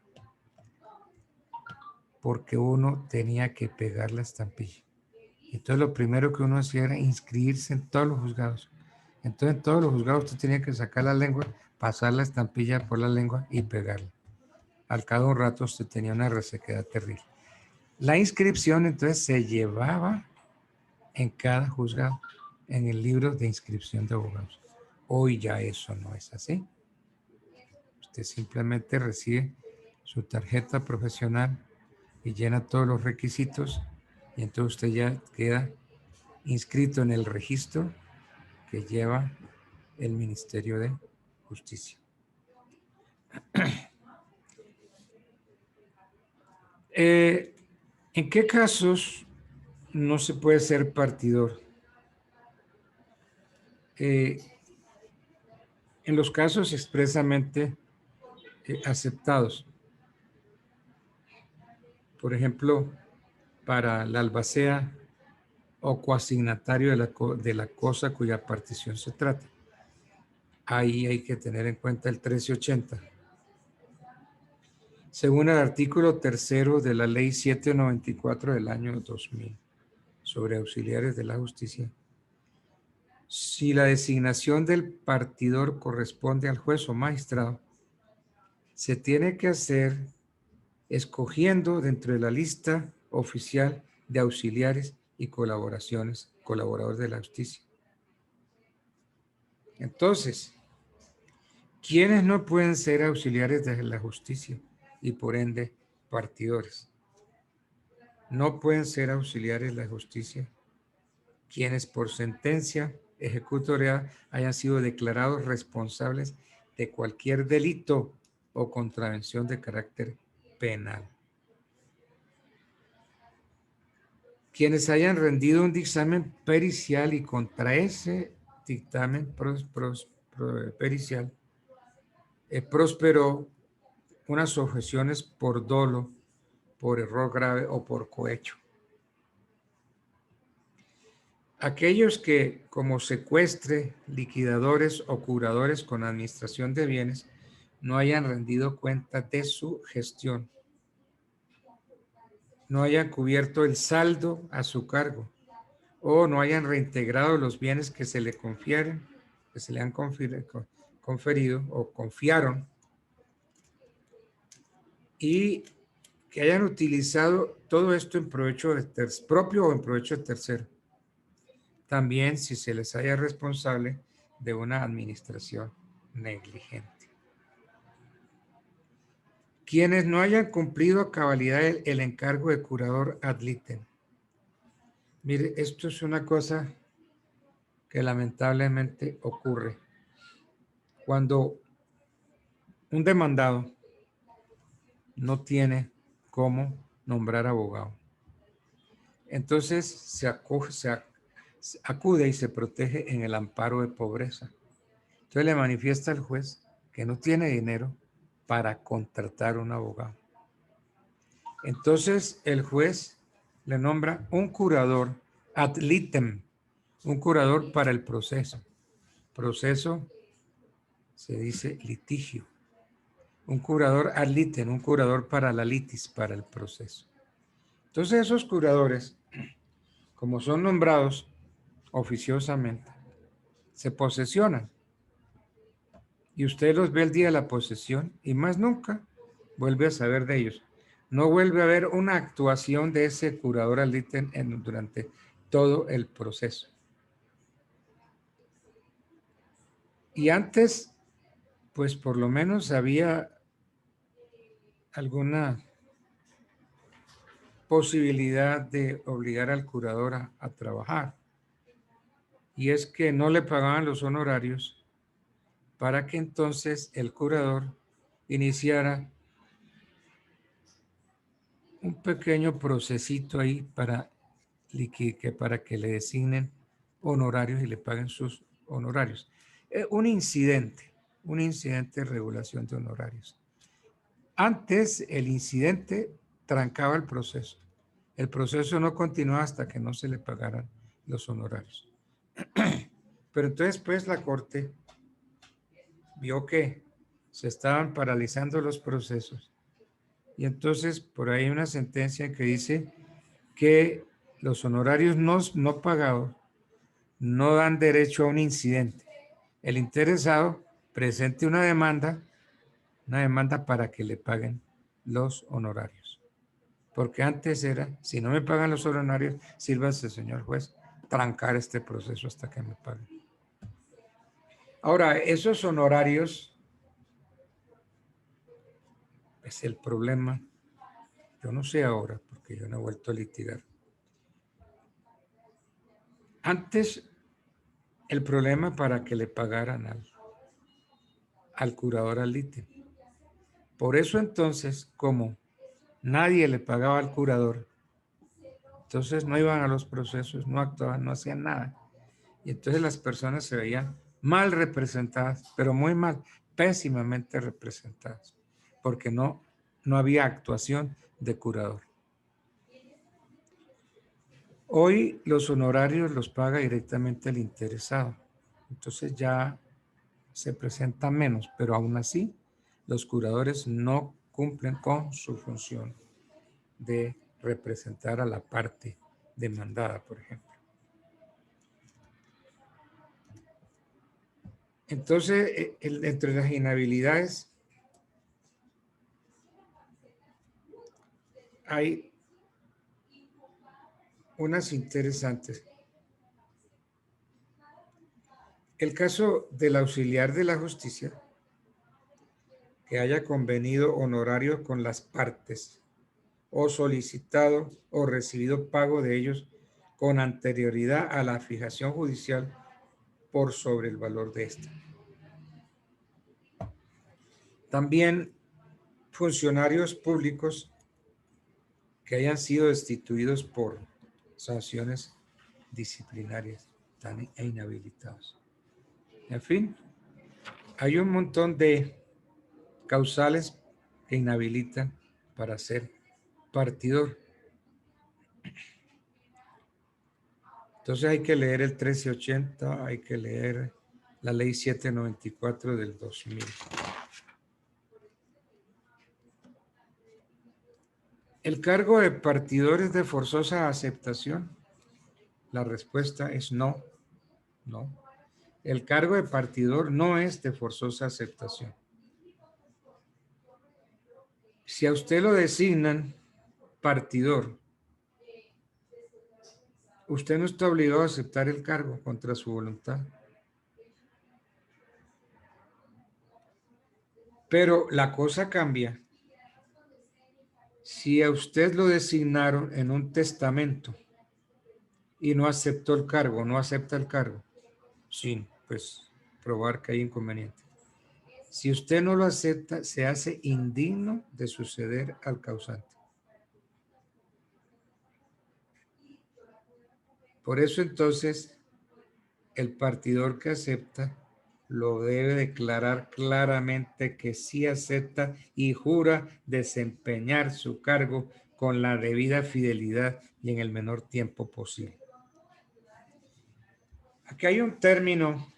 Porque uno tenía que pegar la estampilla. Entonces lo primero que uno hacía era inscribirse en todos los juzgados. Entonces en todos los juzgados usted tenía que sacar la lengua, pasar la estampilla por la lengua y pegarla. Al cabo de un rato usted tenía una resequedad terrible. La inscripción entonces se llevaba en cada juzgado, en el libro de inscripción de abogados. Hoy ya eso no es así. Usted simplemente recibe su tarjeta profesional y llena todos los requisitos y entonces usted ya queda inscrito en el registro que lleva el Ministerio de Justicia. ¿En qué casos no se puede ser partidor? En los casos expresamente aceptados, por ejemplo, para la albacea o coasignatario de la cosa cuya partición se trata. Ahí hay que tener en cuenta el 1380. Según el artículo 3º de la ley 794 del año 2000 sobre auxiliares de la justicia, si la designación del partidor corresponde al juez o magistrado, se tiene que hacer escogiendo dentro de la lista oficial de auxiliares y colaboradores de la justicia. Entonces, ¿quiénes no pueden ser auxiliares de la justicia y por ende partidores? No pueden ser auxiliares de la justicia quienes por sentencia ejecutorial hayan sido declarados responsables de cualquier delito o contravención de carácter penal. Quienes hayan rendido un dictamen pericial y contra ese dictamen pericial prosperó unas objeciones por dolo, por error grave o por cohecho. Aquellos que, como secuestre, liquidadores o curadores con administración de bienes, no hayan rendido cuenta de su gestión, no hayan cubierto el saldo a su cargo o no hayan reintegrado los bienes que se le confieren, que se le han conferido o confiaron, y que hayan utilizado todo esto en provecho propio o en provecho de tercero. También si se les haya responsable de una administración negligente. Quienes no hayan cumplido a cabalidad el encargo de curador ad litem. Mire, esto es una cosa que lamentablemente ocurre. Cuando un demandado no tiene cómo nombrar abogado, entonces se acude y se protege en el amparo de pobreza. Entonces le manifiesta al juez que no tiene dinero para contratar un abogado. Entonces el juez le nombra un curador ad litem, un curador para el proceso. Proceso se dice litigio. Un curador ad litem, un curador para la litis, para el proceso. Entonces esos curadores, como son nombrados oficiosamente, se posesionan. Y usted los ve el día de la posesión y más nunca vuelve a saber de ellos. No vuelve a haber una actuación de ese curador ad litem durante todo el proceso. Y antes, pues por lo menos había alguna posibilidad de obligar al curador a trabajar. Y es que no le pagaban los honorarios para que entonces el curador iniciara un pequeño procesito ahí para que le designen honorarios y le paguen sus honorarios. Un incidente de regulación de honorarios. Antes el incidente trancaba el proceso. El proceso no continuaba hasta que no se le pagaran los honorarios. Pero entonces pues la Corte vio que se estaban paralizando los procesos. Y entonces por ahí hay una sentencia que dice que los honorarios no pagados no dan derecho a un incidente. El interesado presente una demanda para que le paguen los honorarios. Porque antes era, si no me pagan los honorarios, sírvase, señor juez, trancar este proceso hasta que me paguen. Ahora, esos honorarios, es el problema. Yo no sé ahora, porque yo no he vuelto a litigar. Antes, el problema para que le pagaran al curador ad litem. Por eso entonces, como nadie le pagaba al curador, entonces no iban a los procesos, no actuaban, no hacían nada. Y entonces las personas se veían mal representadas, pero muy mal, pésimamente representadas, porque no había actuación de curador. Hoy los honorarios los paga directamente el interesado, entonces ya se presenta menos, pero aún así los curadores no cumplen con su función de representar a la parte demandada, por ejemplo. Entonces, entre las inhabilidades hay unas interesantes. El caso del auxiliar de la justicia que haya convenido honorarios con las partes o solicitado o recibido pago de ellos con anterioridad a la fijación judicial por sobre el valor de esta. También funcionarios públicos que hayan sido destituidos por sanciones disciplinarias e inhabilitados. En fin, hay un montón de causales que inhabilitan para ser partidor. Entonces hay que leer el 1380, hay que leer la ley 794 del 2000. El cargo de partidor es de forzosa aceptación. La respuesta es no, no. El cargo de partidor no es de forzosa aceptación. Si a usted lo designan partidor, usted no está obligado a aceptar el cargo contra su voluntad. Pero la cosa cambia si a usted lo designaron en un testamento y no aceptó el cargo, no acepta el cargo, sin pues probar que hay inconveniente. Si usted no lo acepta, se hace indigno de suceder al causante. Por eso entonces, el partidor que acepta lo debe declarar claramente que sí acepta y jura desempeñar su cargo con la debida fidelidad y en el menor tiempo posible. Aquí hay un término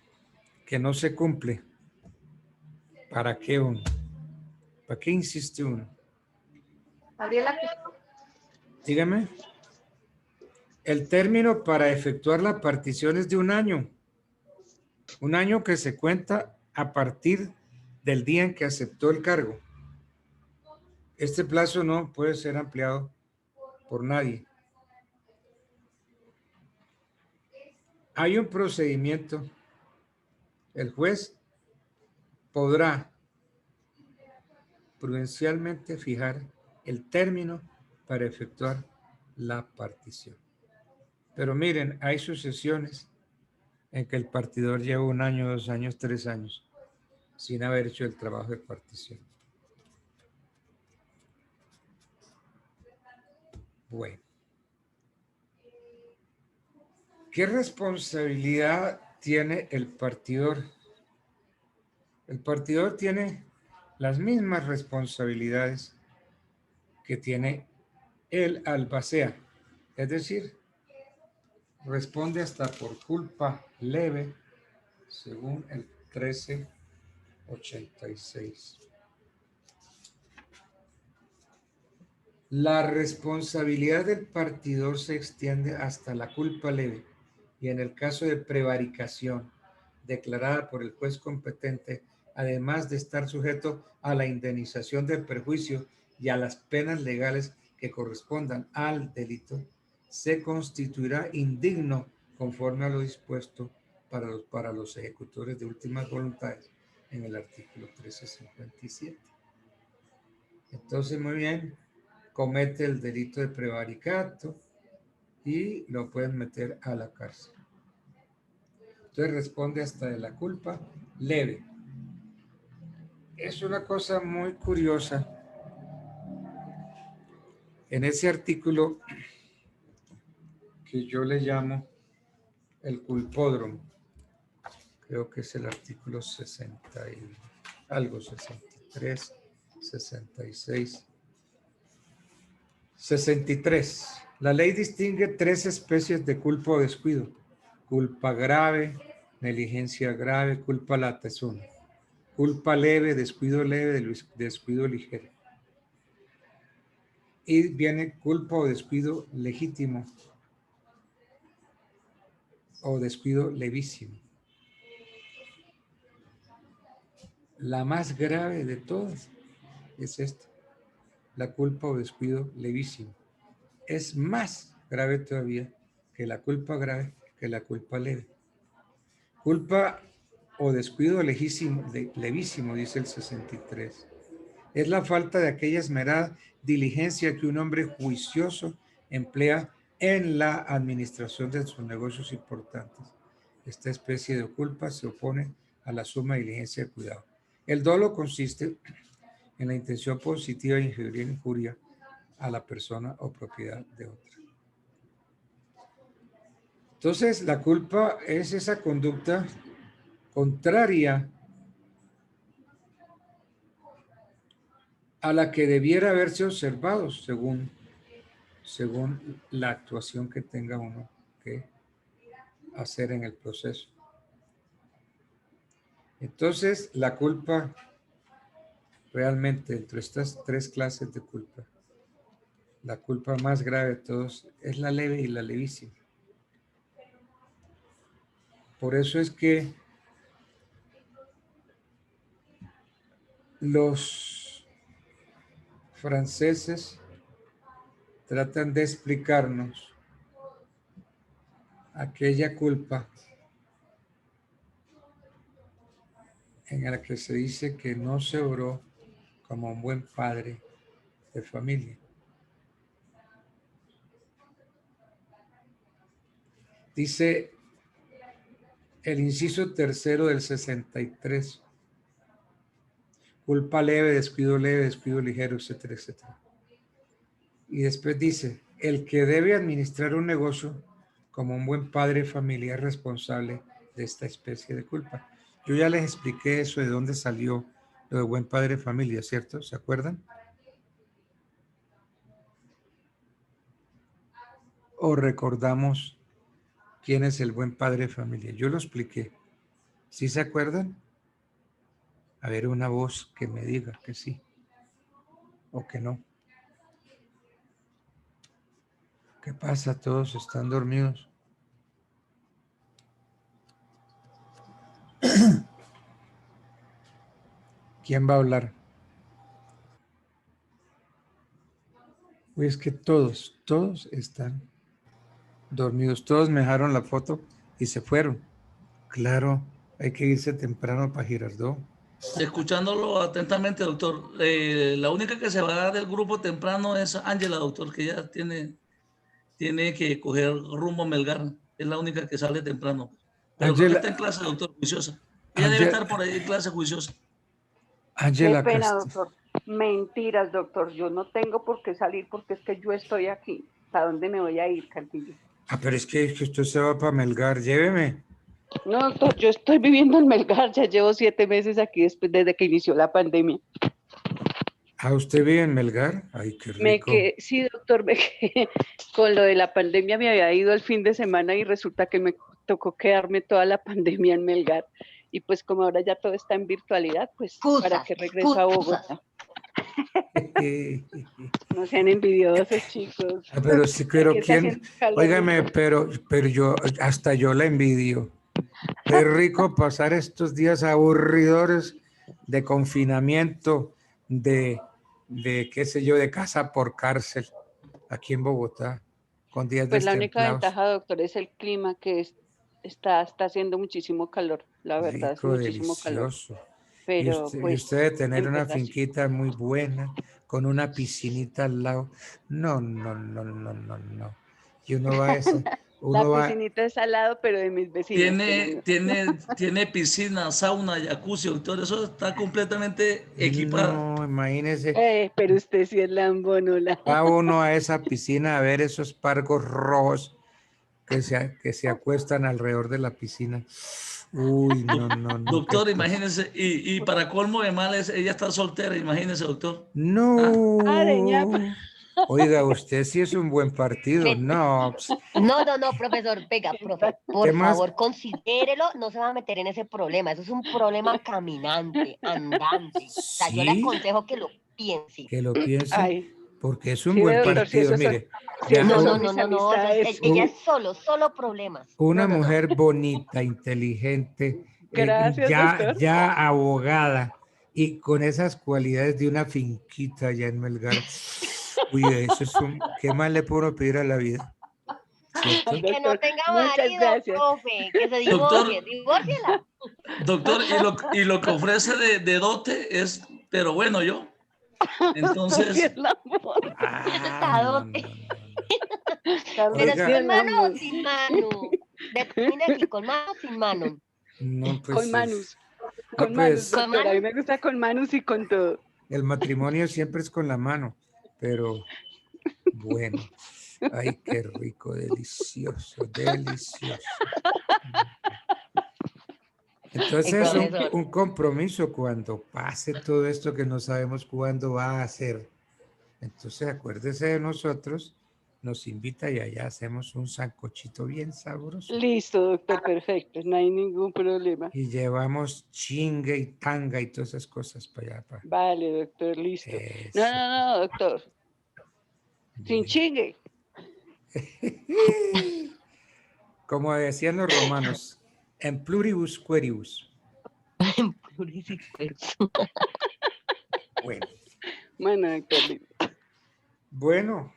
que no se cumple. ¿Para qué uno? ¿Para qué insiste uno? Gabriela, Dígame. El término para efectuar la partición es de un año. Un año que se cuenta a partir del día en que aceptó el cargo. Este plazo no puede ser ampliado por nadie. Hay un procedimiento. El juez podrá prudencialmente fijar el término para efectuar la partición. Pero miren, hay sucesiones en que el partidor lleva 1 año, 2 años, 3 años sin haber hecho el trabajo de partición. Bueno. ¿Qué responsabilidad tiene el partidor? El partidor tiene las mismas responsabilidades que tiene el albacea, es decir, responde hasta por culpa leve, según el 1386. La responsabilidad del partidor se extiende hasta la culpa leve y en el caso de prevaricación declarada por el juez competente, además de estar sujeto a la indemnización del perjuicio y a las penas legales que correspondan al delito, se constituirá indigno conforme a lo dispuesto para los ejecutores de últimas voluntades en el artículo 1357. Entonces, muy bien, comete el delito de prevaricato y lo pueden meter a la cárcel. Entonces responde hasta de la culpa leve. Es una cosa muy curiosa. En ese artículo que yo le llamo el culpódromo. Creo que es el artículo 60 y algo, 63, 66, 63. La ley distingue tres especies de culpa o descuido: culpa grave, negligencia grave, culpa latezona. Culpa leve, descuido leve, descuido ligero. Y viene culpa o descuido legítimo o descuido levísimo. La más grave de todas es esta, la culpa o descuido levísimo. Es más grave todavía que la culpa grave, que la culpa leve. Culpa o descuido levísimo, dice el 63. Es la falta de aquella esmerada diligencia que un hombre juicioso emplea en la administración de sus negocios importantes. Esta especie de culpa se opone a la suma diligencia de cuidado. El dolo consiste en la intención positiva de ingerir injuria a la persona o propiedad de otra. Entonces, la culpa es esa conducta contraria a la que debiera haberse observado según la actuación que tenga uno que hacer en el proceso. Entonces, la culpa realmente, entre estas tres clases de culpa, la culpa más grave de todos es la leve y la levísima. Por eso es que los franceses tratan de explicarnos aquella culpa en la que se dice que no se obró como un buen padre de familia. Dice el inciso tercero del 63. Culpa leve, descuido ligero, etcétera, etcétera. Y después dice, el que debe administrar un negocio como un buen padre de familia es responsable de esta especie de culpa. Yo ya les expliqué eso, de dónde salió lo de buen padre de familia, ¿cierto? ¿Se acuerdan? ¿O recordamos quién es el buen padre de familia? Yo lo expliqué. ¿Sí se acuerdan? A ver, una voz que me diga que sí o que no. ¿Qué pasa? Todos están dormidos. ¿Quién va a hablar? Uy, es que todos están dormidos. Todos me dejaron la foto y se fueron. Claro, hay que irse temprano para Girardot. Escuchándolo atentamente, doctor, la única que se va del grupo temprano es Ángela, doctor, que ya tiene que coger rumbo a Melgar. Es la única que sale temprano. Pero creo que está en clase, doctor, juiciosa. Ella debe estar por ahí en clase juiciosa. Qué Ángela pena, doctor. Mentiras, doctor. Yo no tengo por qué salir porque es que yo estoy aquí. ¿Para dónde me voy a ir, Cantillo? Ah, pero es que usted se va para Melgar. Lléveme. No, doctor, yo estoy viviendo en Melgar. Ya llevo 7 meses aquí desde que inició la pandemia. Ah, ¿usted vive en Melgar? Ay, qué rico. Sí, doctor, con lo de la pandemia me había ido el fin de semana y resulta que me tocó quedarme toda la pandemia en Melgar. Y pues como ahora ya todo está en virtualidad, pues para que regreso a Bogotá. No sean envidiosos, chicos. Ah, pero sí, pero quién, óigame, pero hasta yo la envidio. Qué rico pasar estos días aburridores de confinamiento, de qué sé yo, de casa por cárcel, aquí en Bogotá, con días pues la única destemplados. ventaja, doctor, es el clima que está haciendo muchísimo calor, la verdad, Rico, es muchísimo delicioso. calor. Pero y pues usted debe tener en una verdad, sí. finquita muy buena, con una piscinita al lado. No. Y uno va a ese, La piscinita es al lado, pero de mis vecinos. Tiene piscina, sauna, jacuzzi, doctor. Eso está completamente equipado. No, imagínese. Pero usted sí es lambón, hola. Va uno a esa piscina a ver esos pargos rojos que se acuestan alrededor de la piscina. Uy, no, no, no. Doctor, qué imagínense, y para colmo de males, ella está soltera, imagínense, doctor. No. de ñapa. Oiga, usted sí es un buen partido. Ve- No. No, profesor, venga, profe, ¿Qué por más? favor, considérelo, no se va a meter en ese problema. Eso es un problema caminante, andante. O sea, yo le Sí, aconsejo que lo piense. que lo piense, Ay, porque es un sí, ve, buen doctor, si partido. esos son, Mire, si vea, esos No, no, son no, mis no, no. amistades. Ella es solo problemas. una No. mujer bonita, inteligente, Gracias, doctor. ya abogada y con esas cualidades de una finquita allá en Melgar. Uy, eso es ¿qué más le puedo pedir a la vida? ¿Cierto? Que no Doctor, tenga muchas marido, gracias. profe, que se Doctor, divórciela. doctor, y lo que ofrece de dote es, pero bueno, yo. Doctor, si Entonces, el amor. Eso Ah, está no, dote. no, no, no. Pero es Carlos, si Oiga, con el mano amor. o sin mano. Determine aquí, con mano o sin mano. No, pues Con Manus. no, Con Manus, pues Con doctor. A mí mano. me gusta con Manus y con todo. el matrimonio siempre es con la mano, pero bueno. Ay, qué rico, delicioso, delicioso. El Entonces, profesor. un compromiso cuando pase todo esto que no sabemos cuándo va a ser. Entonces, acuérdese de nosotros, nos invita y allá hacemos un sancochito bien sabroso. Listo, doctor, perfecto. No hay ningún problema. Y llevamos chingue y tanga y todas esas cosas para allá. Vale, doctor, listo. Eso. No, doctor. Sin Bueno. chingue. Como decían los romanos, en pluribus queribus. Bueno. Bueno, doctor, listo. Bueno.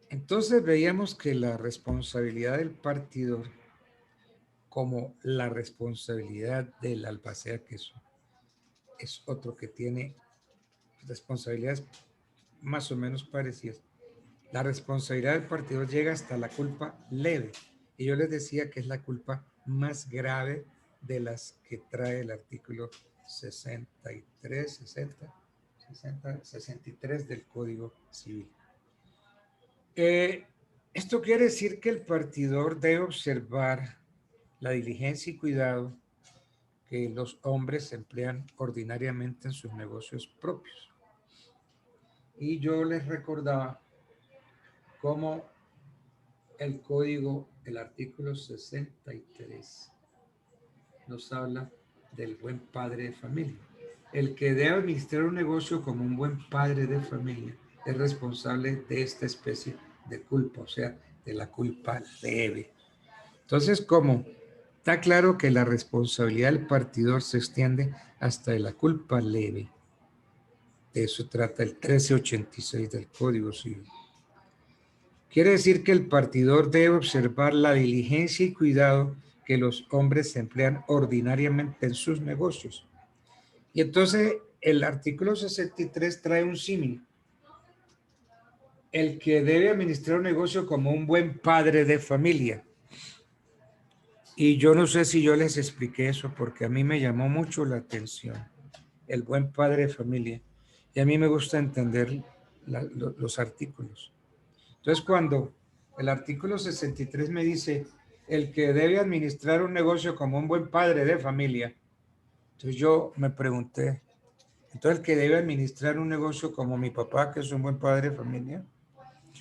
Entonces veíamos que la responsabilidad del partidor, como la responsabilidad del albacea queso, es otro que tiene responsabilidades más o menos parecidas. La responsabilidad del partidor llega hasta la culpa leve. Y yo les decía que es la culpa más grave de las que trae el artículo 63 del Código Civil. Esto quiere decir que el partidor debe observar la diligencia y cuidado que los hombres emplean ordinariamente en sus negocios propios. Y yo les recordaba cómo el código, el artículo 63, nos habla del buen padre de familia. El que debe administrar un negocio como un buen padre de familia es responsable de esta especie de culpa, o sea, de la culpa leve. Entonces, como está claro que la responsabilidad del partidor se extiende hasta de la culpa leve. De eso trata el 1386 del Código Civil. Quiere decir que el partidor debe observar la diligencia y cuidado que los hombres emplean ordinariamente en sus negocios. Y entonces el artículo 63 trae un símil. El que debe administrar un negocio como un buen padre de familia. Y yo no sé si yo les expliqué eso porque a mí me llamó mucho la atención. El buen padre de familia. Y a mí me gusta entender los artículos. Entonces, cuando el artículo 63 me dice el que debe administrar un negocio como un buen padre de familia, entonces yo me pregunté, entonces el que debe administrar un negocio como mi papá, que es un buen padre de familia,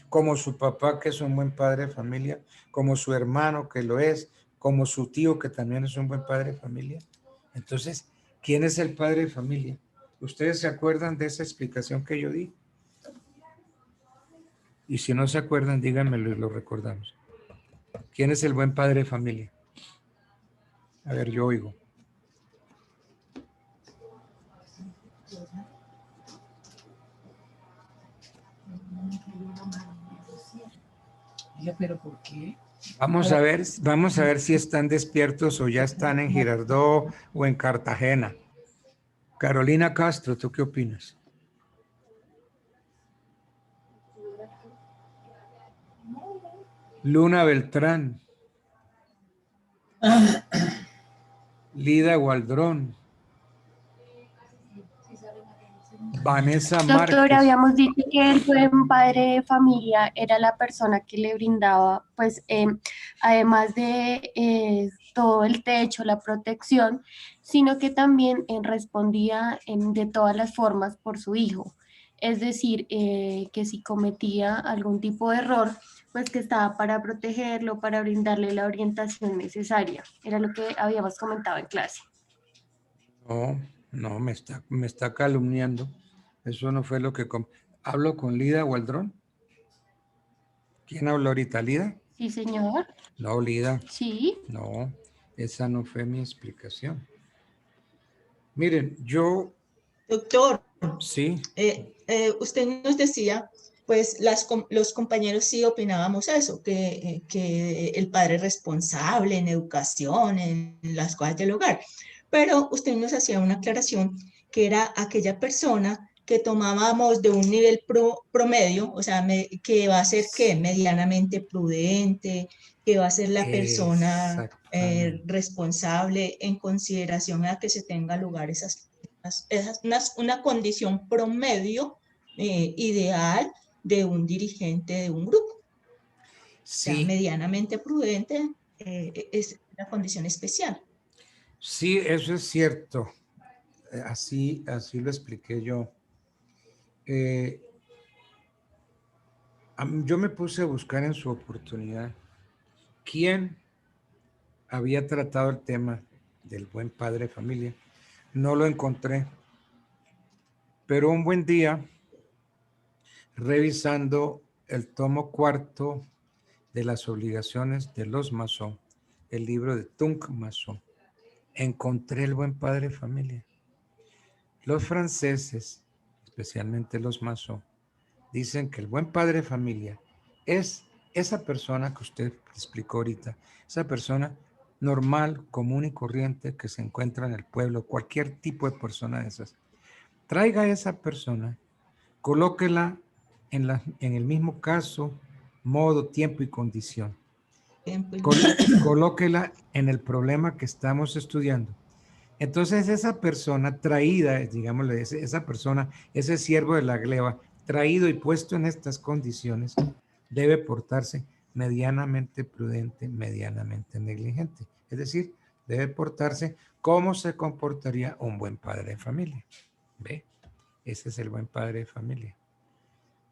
como su papá, que es un buen padre de familia, como su hermano, que lo es, como su tío, que también es un buen padre de familia. Entonces, ¿quién es el padre de familia? ¿Ustedes se acuerdan de esa explicación que yo di? Y si no se acuerdan, díganmelo y lo recordamos. ¿Quién es el buen padre de familia? A ver, yo oigo. Oiga, pero ¿por qué? Vamos a ver si están despiertos o ya están en Girardot o en Cartagena. Carolina Castro, ¿tú qué opinas? Luna Beltrán. Lida Gualdrón. Vanessa Doctor, Márquez. habíamos dicho que el buen padre de familia era la persona que le brindaba, pues, además de todo el techo, la protección, sino que también respondía de todas las formas por su hijo. Es decir, que si cometía algún tipo de error, pues que estaba para protegerlo, para brindarle la orientación necesaria. Era lo que habíamos comentado en clase. No, me está calumniando. Eso no fue lo que... ¿Hablo con Lida Waldrón? ¿Quién habló ahorita? ¿Lida? Sí, señor. No, Lida. Sí. No, esa no fue mi explicación. Miren, yo... Doctor, Sí. usted nos decía, pues los compañeros sí opinábamos eso, que el padre es responsable en educación, en las cosas del hogar, pero usted nos hacía una aclaración que era aquella persona que tomábamos de un nivel promedio, o sea, que va a ser que medianamente prudente, que va a ser la persona responsable en consideración a que se tenga lugar una condición promedio ideal de un dirigente de un grupo. Sí. O sea, medianamente prudente es una condición especial. Sí, eso es cierto. Así lo expliqué yo. Yo me puse a buscar en su oportunidad quién había tratado el tema del buen padre de familia. No lo encontré. Pero un buen día, revisando el tomo 4 de las obligaciones de los masón, el libro de Tunk Masón, encontré el buen padre de familia. Los franceses, especialmente los masón, dicen que el buen padre de familia es esa persona que usted explicó ahorita, esa persona normal, común y corriente que se encuentra en el pueblo, cualquier tipo de persona de esas. Traiga a esa persona, colóquela en el mismo caso, modo, tiempo y condición. Colóquela en el problema que estamos estudiando. Entonces esa persona traída, digámosle, esa persona, ese siervo de la gleba, traído y puesto en estas condiciones, debe portarse medianamente prudente, medianamente negligente. Es decir, debe portarse como se comportaría un buen padre de familia. ¿Ve? Ese es el buen padre de familia.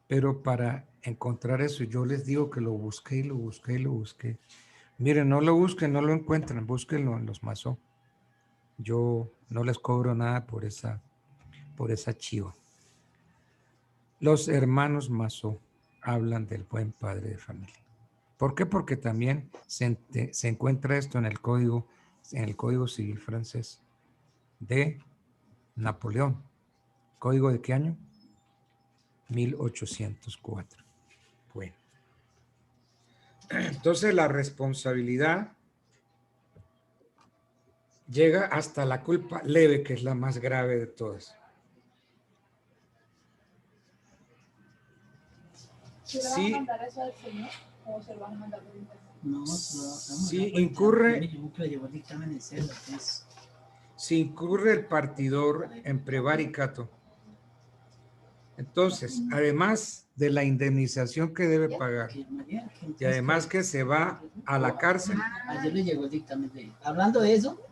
Pero para encontrar eso, yo les digo que lo busqué y lo busqué y lo busqué. Miren, no lo busquen, no lo encuentran, búsquenlo en los masón. Yo no les cobro nada por esa chiva. Los hermanos masón hablan del buen padre de familia. ¿Por qué? Porque también se encuentra esto en el Código Civil francés de Napoleón. ¿Código de qué año? 1804. Bueno. Entonces la responsabilidad llega hasta la culpa leve, que es la más grave de todas. ¿Se le van a mandar eso al señor o se lo van a mandar por internet? No, si incurre el partidor en prevaricato, entonces, además de la indemnización que debe pagar y además que se va a la cárcel. Ayer le llegó el dictamen de... Hablando de eso,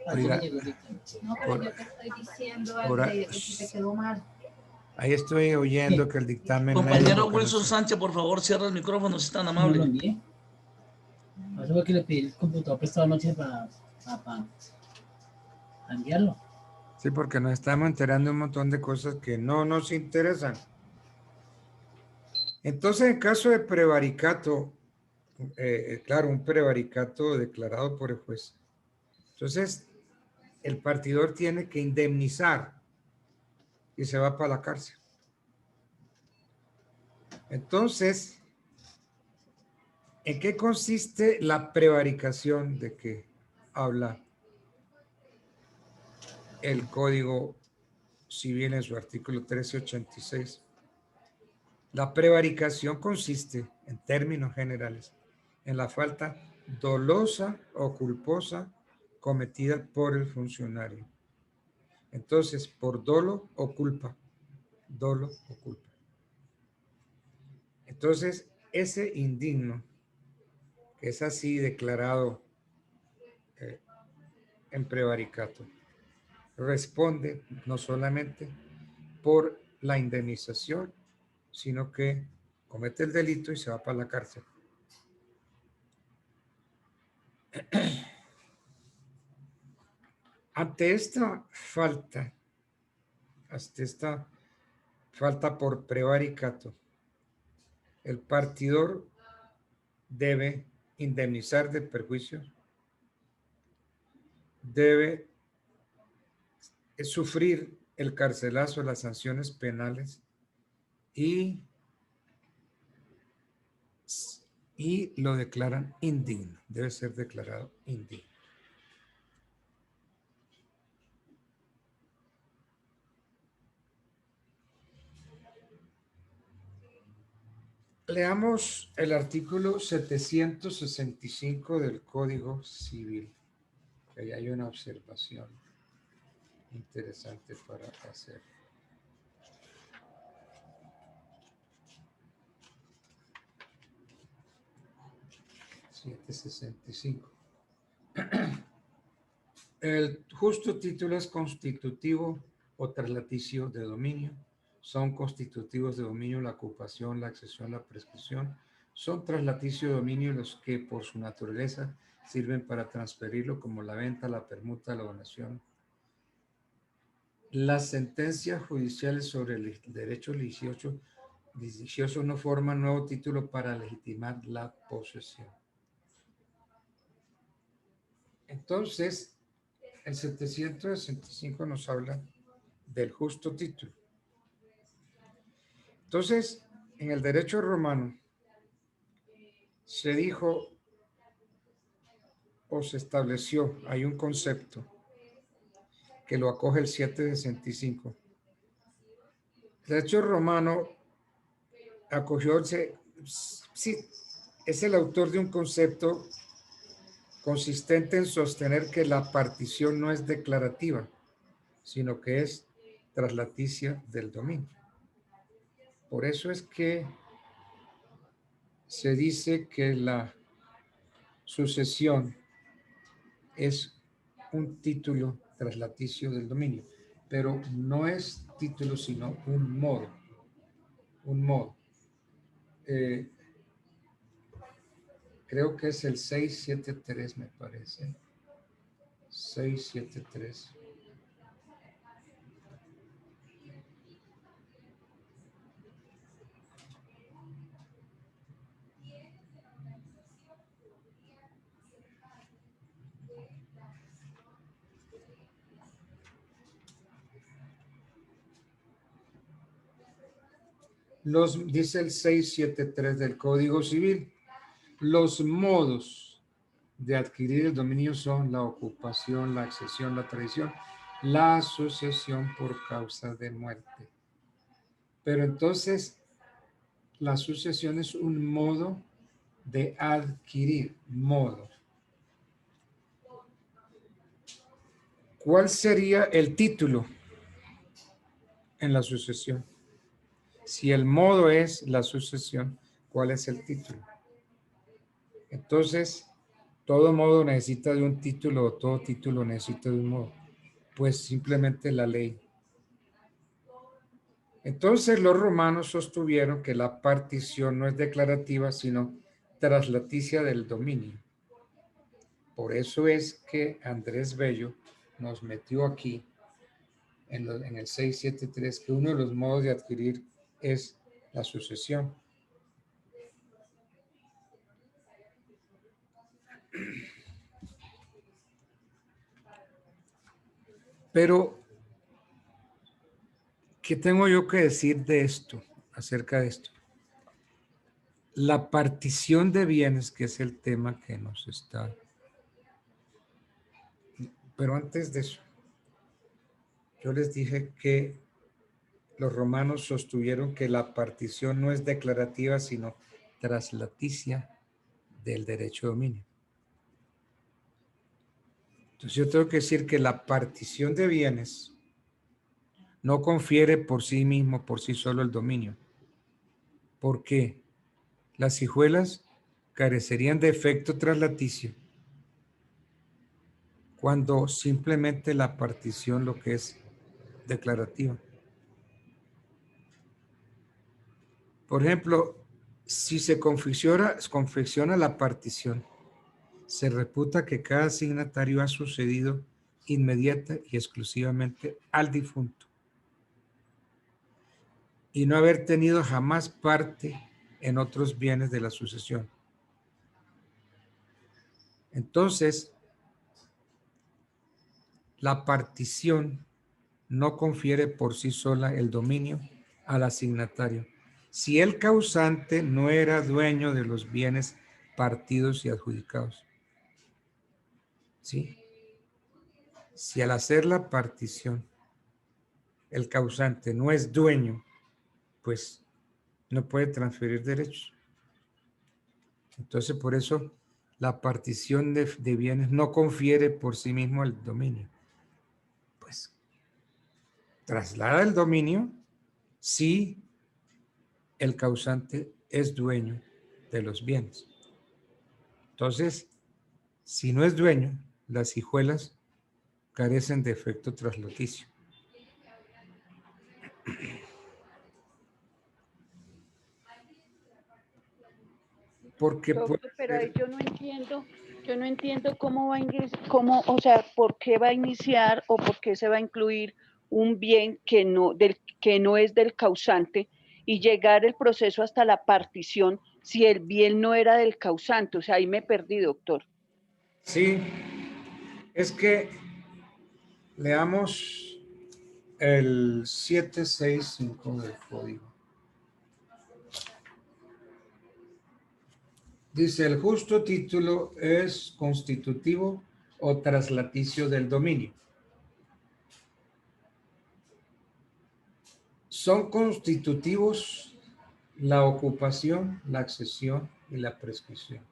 ayer Oiga, le llegó el dictamen. No, pero yo te estoy diciendo que te quedó mal. Ahí estoy oyendo que el dictamen... Compañero Wilson Sánchez, por favor, cierra el micrófono, si es tan amable. No lo envié. Eso fue que le pedí el computador prestado anoche para enviarlo. Sí, porque nos estamos enterando de un montón de cosas que no nos interesan. Entonces, en caso de prevaricato, claro, un prevaricato declarado por el juez. Entonces, el partidor tiene que indemnizar y se va para la cárcel. Entonces, ¿en qué consiste la prevaricación de que habla el Código Civil en su artículo 1386? La prevaricación consiste, en términos generales, en la falta dolosa o culposa cometida por el funcionario. Entonces, por dolo o culpa, dolo o culpa. Entonces, ese indigno, que es así declarado en prevaricato, responde no solamente por la indemnización, sino que comete el delito y se va para la cárcel. Ante esta falta por prevaricato, el partidor debe indemnizar de perjuicios, debe sufrir el carcelazo, las sanciones penales y lo declaran indigno, debe ser declarado indigno. Leamos el artículo 765 del Código Civil. Ahí hay una observación interesante para hacer. El justo título es constitutivo o traslaticio de dominio. Son constitutivos de dominio la ocupación, la accesión, la prescripción. Son traslaticio de dominio los que por su naturaleza sirven para transferirlo, como la venta, la permuta, la donación. Las sentencias judiciales sobre el derecho litigioso no forman nuevo título para legitimar la posesión. Entonces, el 765 nos habla del justo título. Entonces, en el derecho romano se dijo o se estableció, hay un concepto que lo acoge el 765. El derecho romano acogió, sí, es el autor de un concepto consistente en sostener que la partición no es declarativa, sino que es traslaticia del dominio. Por eso es que se dice que la sucesión es un título traslaticio del dominio, pero no es título, sino un modo. Un modo. Creo que es el 673, me parece. 673. Dice el 673 del Código Civil, los modos de adquirir el dominio son la ocupación, la accesión, la tradición, la sucesión por causa de muerte. Pero entonces, la sucesión es un modo de adquirir, modo. ¿Cuál sería el título en la sucesión? Si el modo es la sucesión, ¿cuál es el título? Entonces, todo modo necesita de un título o todo título necesita de un modo. Pues simplemente la ley. Entonces, los romanos sostuvieron que la partición no es declarativa, sino traslaticia del dominio. Por eso es que Andrés Bello nos metió aquí en el 673 que uno de los modos de adquirir es la sucesión. Pero, ¿qué tengo yo que decir de esto, acerca de esto? La partición de bienes, que es el tema que nos está... Pero antes de eso, yo les dije que los romanos sostuvieron que la partición no es declarativa, sino traslaticia del derecho de dominio. Entonces yo tengo que decir que la partición de bienes no confiere por sí mismo, por sí solo el dominio. ¿Por qué? Las hijuelas carecerían de efecto traslaticio cuando simplemente la partición lo que es declarativa. Por ejemplo, si se confecciona la partición, se reputa que cada signatario ha sucedido inmediata y exclusivamente al difunto y no haber tenido jamás parte en otros bienes de la sucesión. Entonces, la partición no confiere por sí sola el dominio al asignatario si el causante no era dueño de los bienes partidos y adjudicados. ¿Sí? Si al hacer la partición el causante no es dueño, pues no puede transferir derechos. Entonces, por eso la partición de bienes no confiere por sí mismo el dominio. Pues traslada el dominio si el causante es dueño de los bienes. Entonces, si no es dueño, las hijuelas carecen de efecto traslaticio. Porque Doctor, pero ahí yo no entiendo cómo va a ingresar, o sea, por qué va a iniciar o por qué se va a incluir un bien que no es del causante y llegar el proceso hasta la partición si el bien no era del causante. O sea, ahí me perdí, doctor. Sí, es que leamos el 765 del código. Dice, el justo título es constitutivo o traslaticio del dominio. Son constitutivos la ocupación, la accesión y la prescripción.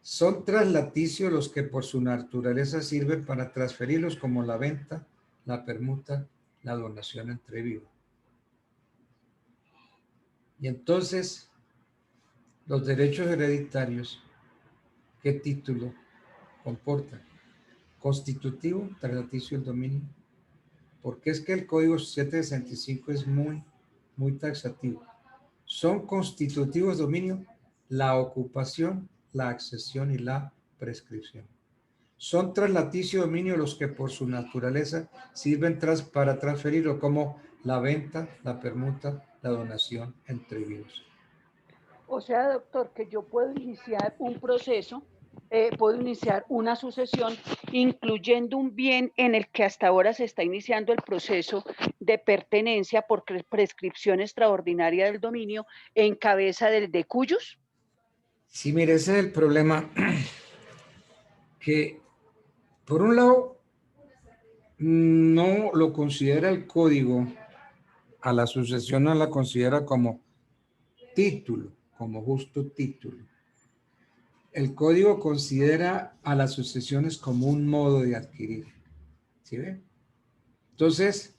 Son traslaticios los que por su naturaleza sirven para transferirlos, como la venta, la permuta, la donación entre vivos. Y entonces, los derechos hereditarios, ¿qué título comportan? Constitutivo, traslaticio del dominio. Porque es que el código 765 es muy taxativo. Son constitutivos de dominio la ocupación, la accesión y la prescripción. Son traslaticio de dominio los que por su naturaleza sirven para transferirlo, como la venta, la permuta, la donación entre vivos. O sea, doctor, que yo puedo iniciar un proceso, puedo iniciar una sucesión, incluyendo un bien en el que hasta ahora se está iniciando el proceso de pertenencia por prescripción extraordinaria del dominio en cabeza del de cuyos. Sí, mire, ese es el problema, que por un lado no lo considera el código, a la sucesión no la considera como título, como justo título. El código considera a las sucesiones como un modo de adquirir. ¿Sí ve? Entonces,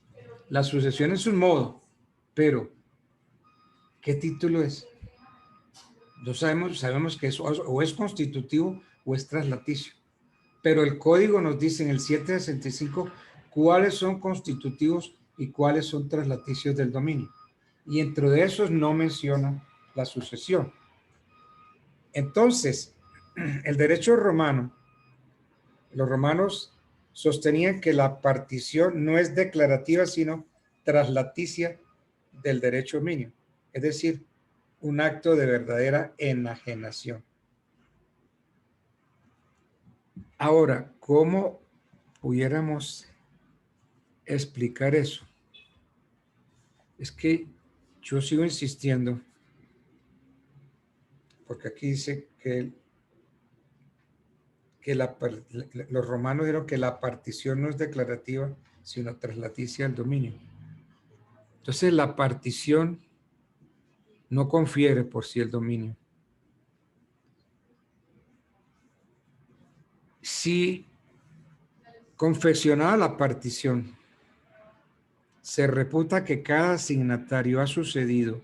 la sucesión es un modo, pero ¿qué título es? No sabemos que eso o es constitutivo o es traslaticio. Pero el código nos dice en el 765 cuáles son constitutivos y cuáles son traslaticios del dominio. Y dentro de esos no menciona la sucesión. Entonces, el derecho romano, los romanos sostenían que la partición no es declarativa, sino traslaticia del derecho dominio. Es decir, un acto de verdadera enajenación. Ahora, ¿cómo pudiéramos explicar eso? Es que yo sigo insistiendo, porque aquí dice que los romanos dijeron que la partición no es declarativa, sino traslaticia al dominio. Entonces, la partición no confiere por sí el dominio. Si confeccionada la partición se reputa que cada signatario ha sucedido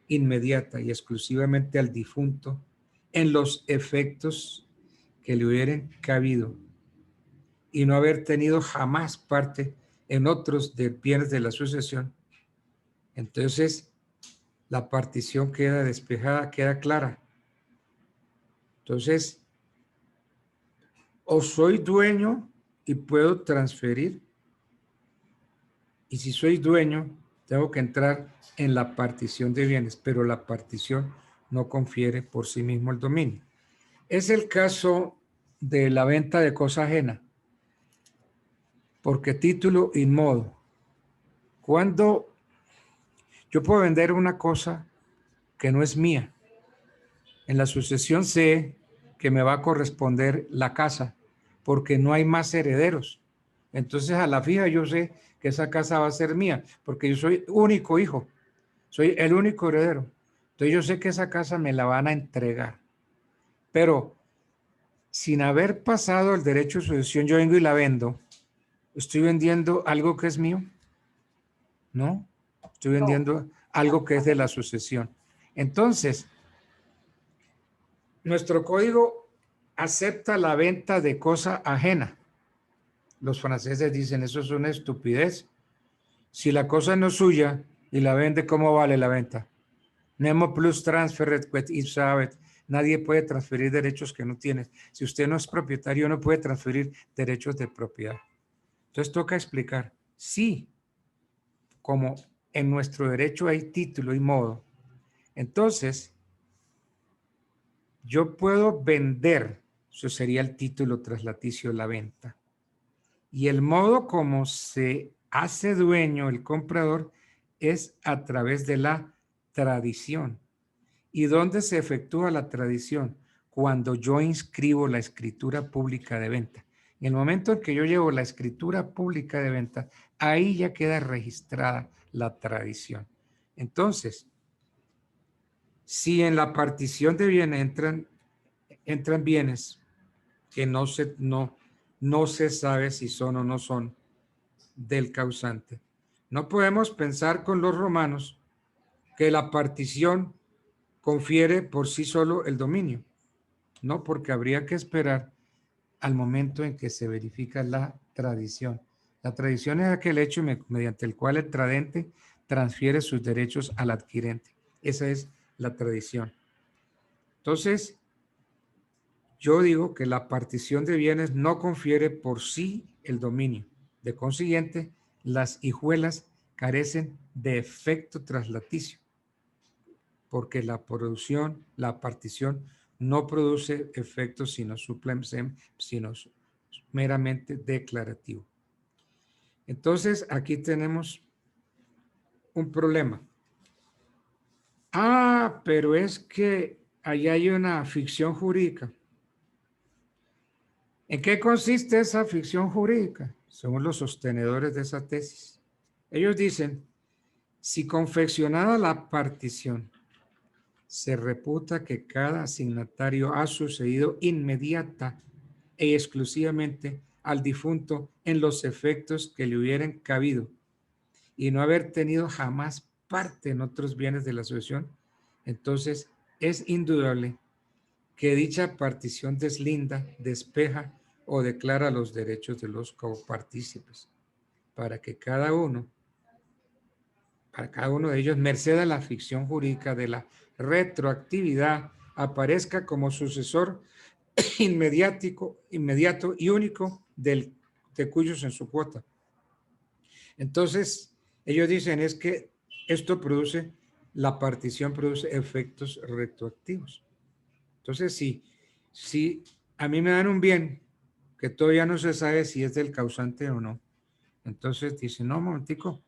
inmediata y exclusivamente al difunto en los efectos que le hubieran cabido y no haber tenido jamás parte en otros de bienes de la sucesión. Entonces, la partición queda despejada, queda clara. Entonces, o soy dueño y puedo transferir, y si soy dueño, tengo que entrar en la partición de bienes, pero la partición no confiere por sí mismo el dominio. Es el caso de la venta de cosa ajena, porque título inmodo. Cuando yo puedo vender una cosa que no es mía, en la sucesión sé que me va a corresponder la casa, porque no hay más herederos. Entonces, a la fija yo sé que esa casa va a ser mía, porque yo soy único hijo, soy el único heredero. Entonces, yo sé que esa casa me la van a entregar. Pero, sin haber pasado el derecho de sucesión, yo vengo y la vendo. ¿Estoy vendiendo algo que es mío? No, estoy vendiendo algo que es de la sucesión. Entonces, nuestro código acepta la venta de cosa ajena. Los franceses dicen, eso es una estupidez. Si la cosa no es suya y la vende, ¿cómo vale la venta? Nemo plus transferret quod ipsa habet. Nadie puede transferir derechos que no tiene. Si usted no es propietario, no puede transferir derechos de propiedad. Entonces toca explicar, sí, como en nuestro derecho hay título y modo, entonces yo puedo vender, eso sería el título traslaticio, la venta. Y el modo como se hace dueño el comprador es a través de la tradición. ¿Y dónde se efectúa la tradición? Cuando yo inscribo la escritura pública de venta. En el momento en que yo llevo la escritura pública de venta, ahí ya queda registrada la tradición. Entonces, si en la partición de bienes entran bienes que no se sabe si son o no son del causante, no podemos pensar con los romanos que la partición confiere por sí solo el dominio. No, porque habría que esperar al momento en que se verifica la tradición. La tradición es aquel hecho mediante el cual el tradente transfiere sus derechos al adquirente. Esa es la tradición. Entonces, yo digo que la partición de bienes no confiere por sí el dominio. De consiguiente, las hijuelas carecen de efecto traslaticio, porque la partición no produce efectos sino meramente declarativo. Entonces, aquí tenemos un problema. Pero es que allá hay una ficción jurídica. ¿En qué consiste esa ficción jurídica? Según los sostenedores de esa tesis. Ellos dicen, si confeccionada la partición, se reputa que cada asignatario ha sucedido inmediata e exclusivamente al difunto en los efectos que le hubieran cabido y no haber tenido jamás parte en otros bienes de la sucesión, entonces es indudable que dicha partición deslinda, despeja o declara los derechos de los copartícipes para cada uno de ellos, merced a la ficción jurídica de la retroactividad, aparezca como sucesor inmediato y único de cuyos en su cuota. Entonces, ellos dicen es que esto produce, la partición produce efectos retroactivos. Entonces, si a mí me dan un bien que todavía no se sabe si es del causante o no, entonces dicen, no, momentico,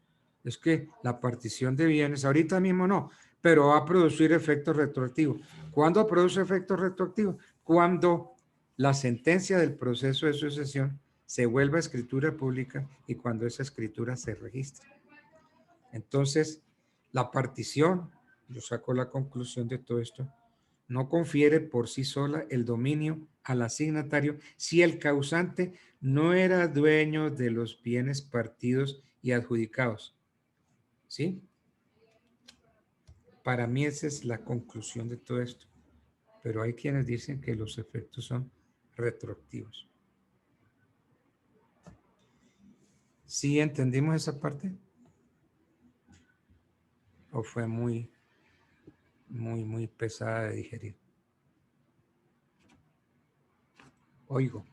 es que la partición de bienes, ahorita mismo no, pero va a producir efectos retroactivos. ¿Cuándo produce efectos retroactivos? Cuando la sentencia del proceso de sucesión se vuelva escritura pública y cuando esa escritura se registre. Entonces, la partición, yo saco la conclusión de todo esto, no confiere por sí sola el dominio al asignatario si el causante no era dueño de los bienes partidos y adjudicados, ¿Sí? Para mí esa es la conclusión de todo esto. Pero hay quienes dicen que los efectos son retroactivos. ¿Sí entendimos esa parte? ¿O fue muy pesada de digerir? Oigo.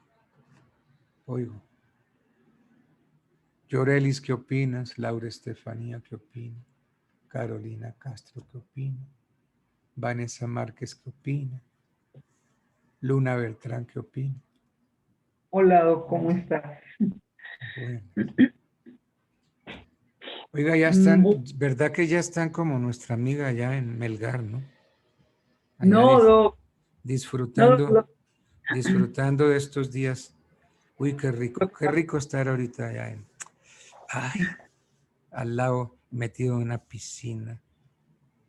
Llorelis, ¿qué opinas? Laura Estefanía, ¿qué opina? Carolina Castro, ¿qué opina? Vanessa Márquez, ¿qué opina? Luna Beltrán, ¿qué opina? Hola, Doc, ¿cómo estás? Bueno. Oiga, ya están, ¿verdad que ya están como nuestra amiga allá en Melgar, ¿no? Allá No, Doc. disfrutando de estos días. Uy, qué rico estar ahorita allá al lado, metido en una piscina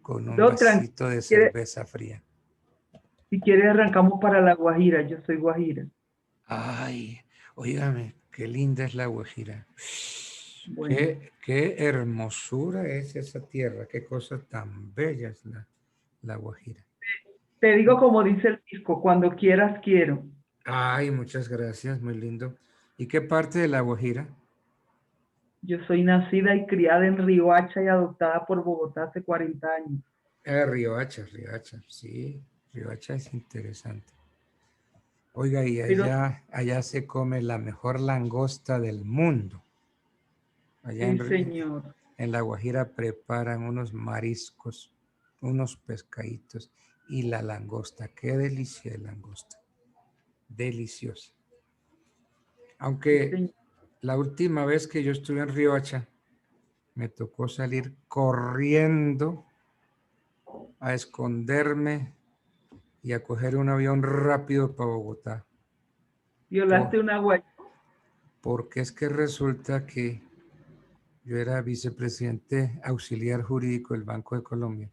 con un vasito de cerveza fría. Si quieres arrancamos para La Guajira, yo soy guajira. Ay, óigame, qué linda es La Guajira. Bueno. Qué hermosura es esa tierra, qué cosa tan bella es la Guajira. Te digo como dice el disco, cuando quieras quiero. Ay, muchas gracias, muy lindo. ¿Y qué parte de La Guajira? Yo soy nacida y criada en Riohacha y adoptada por Bogotá hace 40 años. Riohacha, sí, Riohacha es interesante. Oiga, y allá se come la mejor langosta del mundo. Allá sí, señor. En La Guajira preparan unos mariscos, unos pescaditos y la langosta. Qué delicia de langosta. Deliciosa. Aunque Sí, la última vez que yo estuve en Riohacha, me tocó salir corriendo a esconderme y a coger un avión rápido para Bogotá. ¿Violaste una guaya? Porque es que resulta que yo era vicepresidente auxiliar jurídico del Banco de Colombia.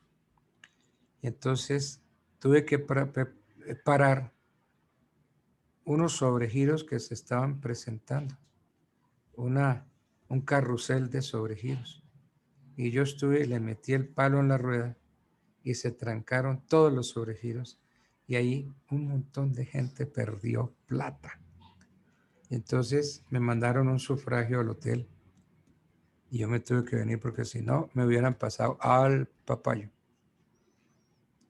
Y entonces tuve que parar unos sobregiros que se estaban presentando. Un carrusel de sobregiros. Y yo le metí el palo en la rueda y se trancaron todos los sobregiros. Y ahí un montón de gente perdió plata. Entonces me mandaron un sufragio al hotel y yo me tuve que venir porque si no me hubieran pasado al papayo.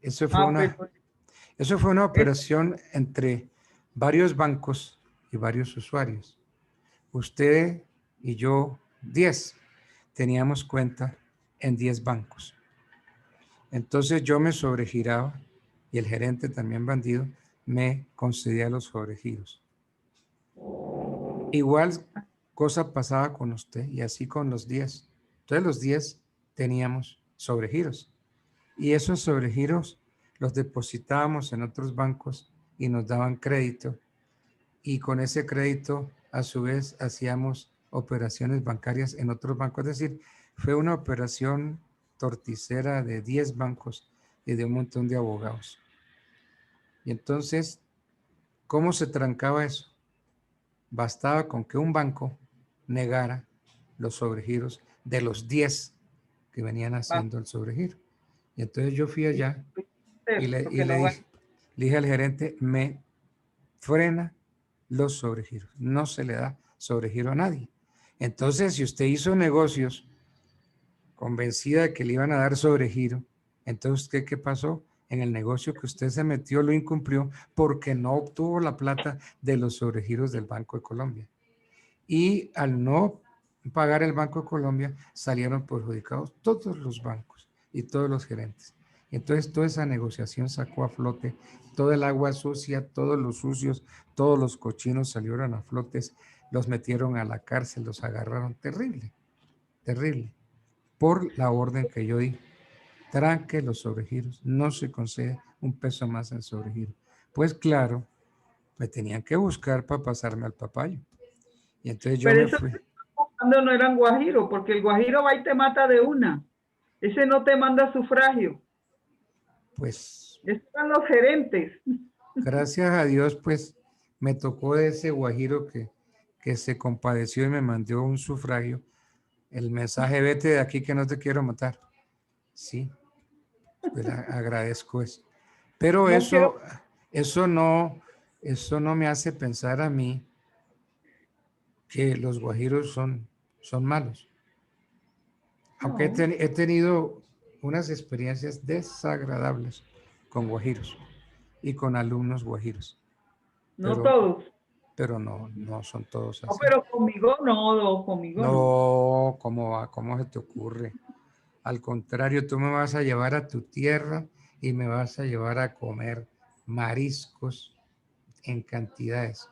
Eso fue una operación entre varios bancos y varios usuarios. Usted y yo, 10, teníamos cuenta en 10 bancos. Entonces yo me sobregiraba y el gerente también bandido me concedía los sobregiros. Igual cosa pasaba con usted y así con los 10. Entonces los 10 teníamos sobregiros y esos sobregiros los depositábamos en otros bancos y nos daban crédito y con ese crédito a su vez hacíamos operaciones bancarias en otros bancos. Es decir, fue una operación torticera de 10 bancos y de un montón de abogados. Y entonces, ¿cómo se trancaba eso? Bastaba con que un banco negara los sobregiros de los 10 que venían haciendo el sobregiro. Y entonces yo fui allá y le dije al gerente, me frena los sobregiros. No se le da sobregiro a nadie. Entonces, si usted hizo negocios convencida de que le iban a dar sobregiro, entonces, ¿qué pasó? En el negocio que usted se metió lo incumplió porque no obtuvo la plata de los sobregiros del Banco de Colombia. Y al no pagar el Banco de Colombia, salieron perjudicados todos los bancos y todos los gerentes. Entonces, toda esa negociación sacó a flote todo el agua sucia, todos los sucios, todos los cochinos salieron a flotes, los metieron a la cárcel, los agarraron. Terrible, terrible. Por la orden que yo di. Tranque los sobregiros, no se concede un peso más en sobregiro. Pues claro, me tenían que buscar para pasarme al papayo. Y entonces yo me fui. Cuando no eran guajiros, porque el guajiro va y te mata de una. Ese no te manda sufragio. Pues. Están los gerentes. Gracias a Dios, pues me tocó ese guajiro que se compadeció y me mandó un sufragio. el mensaje, vete de aquí que no te quiero matar. Sí, pues agradezco eso. Pero No eso, quiero- eso no me hace pensar a mí que los guajiros son malos. Aunque No, he tenido unas experiencias desagradables con guajiros y con alumnos guajiros. no todos. Pero no son todos No, así. pero conmigo no, conmigo no. No, ¿cómo se te ocurre? Al contrario, tú me vas a llevar a tu tierra y me vas a llevar a comer mariscos en cantidades.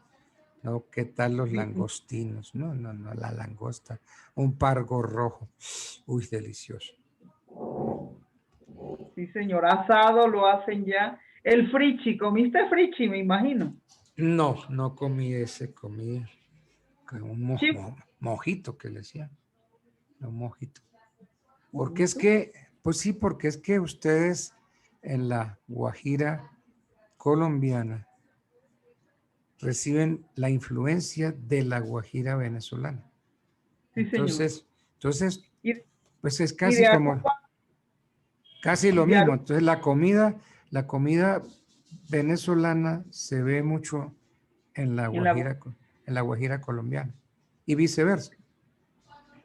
¿No? ¿Qué tal los langostinos? No, la langosta. Un pargo rojo. Uy, delicioso. Sí, señor, asado lo hacen ya. El frichi, ¿comiste frichi, me imagino? No comí ese, comí un Sí. mojito que le decían. Un mojito. Porque es que, pues sí, porque es que ustedes en la Guajira colombiana reciben la influencia de la Guajira venezolana. Sí, Entonces, pues es y casi de como, casi lo y de mismo. Aruba. Entonces la comida venezolana se ve mucho en la Guajira colombiana y viceversa.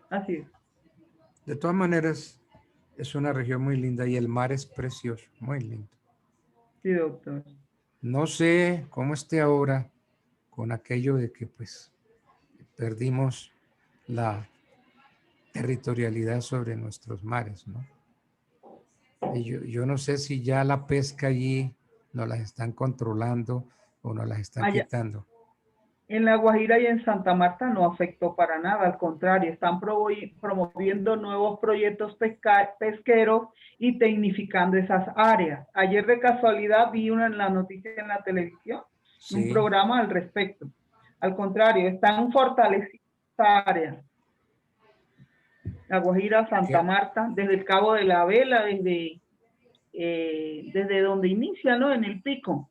Así es. De todas maneras, es una región muy linda y el mar es precioso, muy lindo. Sí, doctor. No sé cómo esté ahora con aquello de que pues perdimos la territorialidad sobre nuestros mares, ¿no? Y yo no sé si ya la pesca allí nos las están controlando o nos las están Allá, quitando. en La Guajira y en Santa Marta no afectó para nada, al contrario, están promoviendo nuevos proyectos pesqueros y tecnificando esas áreas. Ayer de casualidad vi una en la noticia en la televisión, Sí. un programa al respecto. Al contrario, están fortaleciendo esa área. La Guajira, Santa Marta, desde el Cabo de la Vela, desde donde inicia, ¿no? En el pico.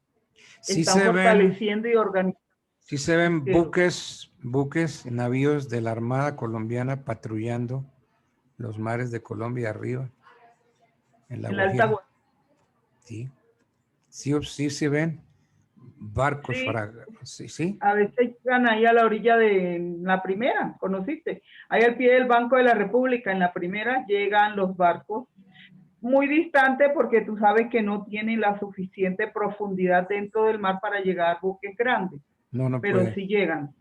Sí están se fortaleciendo y organizando. Sí se ven buques, navíos de la Armada colombiana patrullando los mares de Colombia arriba, en la Guajira. Alta Sí, sí se ven barcos, sí. sí. A veces llegan ahí a la orilla de la primera, ¿conociste? Ahí al pie del Banco de la República, en la primera, llegan los barcos muy distante porque tú sabes que no tienen la suficiente profundidad dentro del mar para llegar a buques grandes. No pero puede. sí llegan.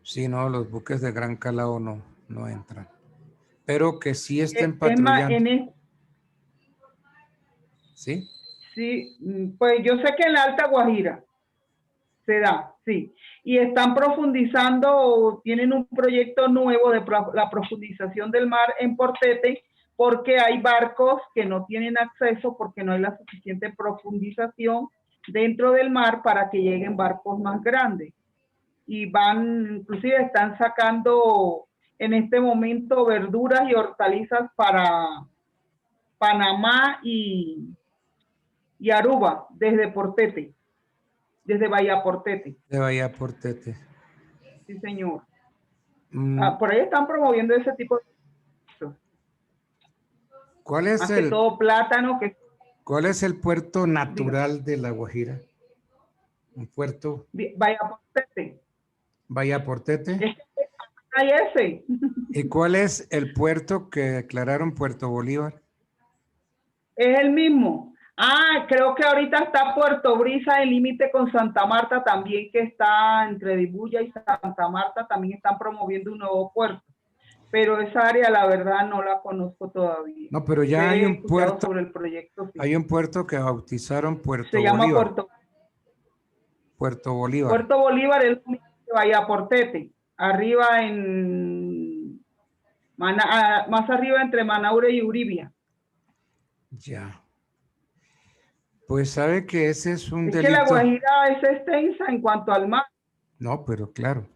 Sí, no, los buques de gran calado no entran. Pero que sí estén Es más, patrullando. ¿Sí? Sí, pues yo sé que en la Alta Guajira se da, sí. Y están profundizando, tienen un proyecto nuevo de la profundización del mar en Portete, porque hay barcos que no tienen acceso porque no hay la suficiente profundización dentro del mar para que lleguen barcos más grandes. Y inclusive están sacando en este momento verduras y hortalizas para Panamá y Aruba, desde Portete, desde Bahía Portete. De Bahía Portete. Sí, señor. Por ahí están promoviendo ese tipo de cosas. ¿Cuál es Más que todo plátano. ¿Cuál es el puerto natural de La Guajira? Un puerto. Bahía Portete. Bahía Portete. Hay ese. ¿Y cuál es el puerto que declararon Puerto Bolívar? Es el mismo. Creo que ahorita está Puerto Brisa, el límite con Santa Marta también, que está entre Dibuya y Santa Marta, también están promoviendo un nuevo puerto. Pero esa área, la verdad, no la conozco todavía. No, pero ya hay un puerto. Sobre el proyecto, sí. Hay un puerto que bautizaron Puerto Bolívar. Se llama Puerto Bolívar. Puerto Bolívar es Bahía Portete, arriba más arriba entre Manaure y Uribia. Ya. Pues sabe que ese es un delito. Es que la Guajira es extensa en cuanto al mar. No, pero claro.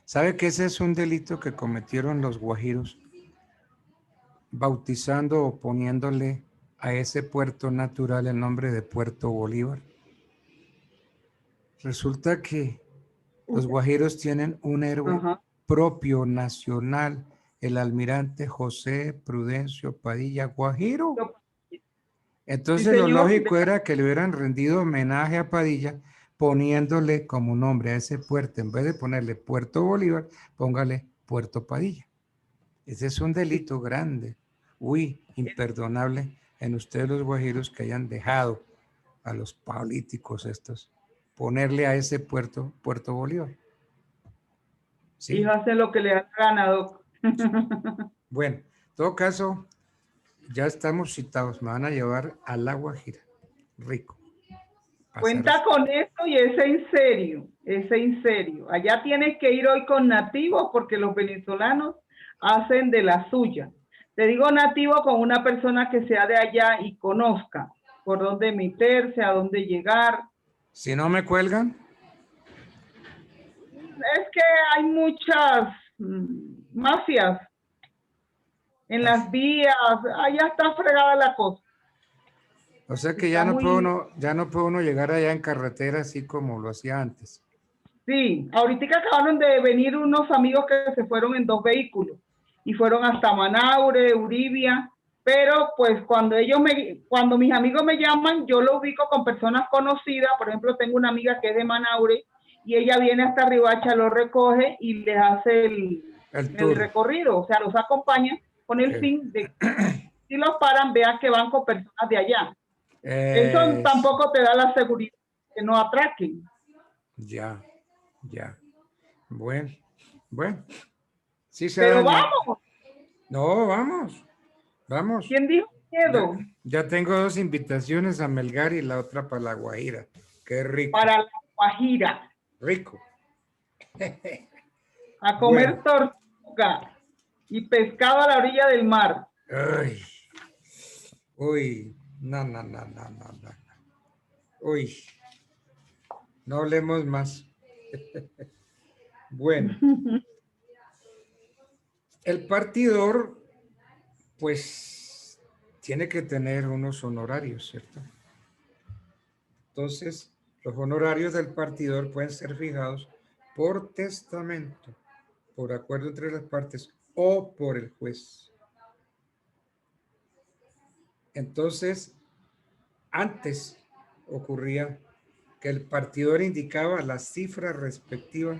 ¿Sabe que ese es un delito que cometieron los guajiros bautizando o poniéndole a ese puerto natural el nombre de Puerto Bolívar? Resulta que los guajiros tienen un héroe propio, nacional, el almirante José Prudencio Padilla Guajiro. Entonces Sí, lo señor. lógico era que le hubieran rendido homenaje a Padilla poniéndole como nombre a ese puerto. En vez de ponerle Puerto Bolívar, póngale Puerto Padilla. Ese es un delito grande. Uy, imperdonable en ustedes los guajiros que hayan dejado a los políticos estos ponerle a ese puerto Puerto Bolívar. ¿Sí? Ellos hacen lo que le da la gana, Doc. Bueno, en todo caso, ya estamos citados. Me van a llevar a La Guajira. Rico. Cuenta con esto y es en serio, es en serio. Allá tienes que ir hoy con nativos porque los venezolanos hacen de la suya. Te digo nativo con una persona que sea de allá y conozca por dónde meterse, a dónde llegar. Si no me cuelgan. Es que hay muchas mafias en las vías, allá está fregada la cosa. O sea que ya no puede uno llegar allá en carretera así como lo hacía antes. Sí, ahorita acabaron de venir unos amigos que se fueron en 2 vehículos y fueron hasta Manaure, Uribia, pero pues cuando mis amigos me llaman, yo lo ubico con personas conocidas. Por ejemplo, tengo una amiga que es de Manaure y ella viene hasta Riohacha, lo recoge y les hace el recorrido, o sea, los acompaña con el fin de que si los paran, vean que van con personas de allá. Eso tampoco te da la seguridad que no atraquen. Ya. Bueno. Sí se Pero daña. vamos. No, vamos. ¿Quién dijo miedo? Ya tengo 2 invitaciones a Melgar y la otra para La Guajira. Qué rico. Para La Guajira. Rico. A comer tortuga y pescado a la orilla del mar. Ay. Uy, no. Uy, no hablemos más. Bueno, el partidor, pues, tiene que tener unos honorarios, ¿cierto? Entonces, los honorarios del partidor pueden ser fijados por testamento, por acuerdo entre las partes o por el juez. Entonces, antes ocurría que el partidor indicaba la cifra respectiva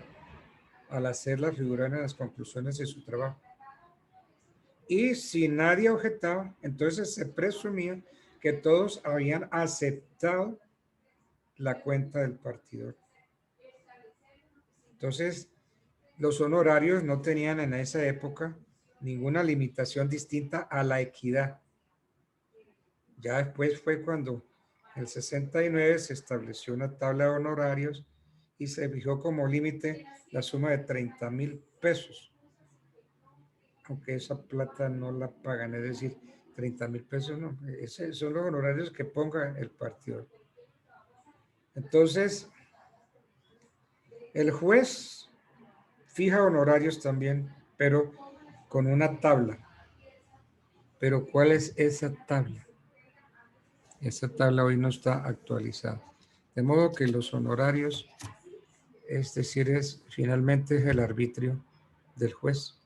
al hacerla figurar en las conclusiones de su trabajo. Y si nadie objetaba, entonces se presumía que todos habían aceptado la cuenta del partidor. Entonces, los honorarios no tenían en esa época ninguna limitación distinta a la equidad. Ya después fue cuando en el 69 se estableció una tabla de honorarios y se fijó como límite la suma de 30,000 pesos. Aunque esa plata no la pagan, es decir, 30,000 pesos no. Esos son los honorarios que ponga el partidor. Entonces, el juez fija honorarios también, pero con una tabla. Pero ¿cuál es esa tabla? Esa tabla hoy no está actualizada. De modo que los honorarios, es decir, finalmente es el arbitrio del juez.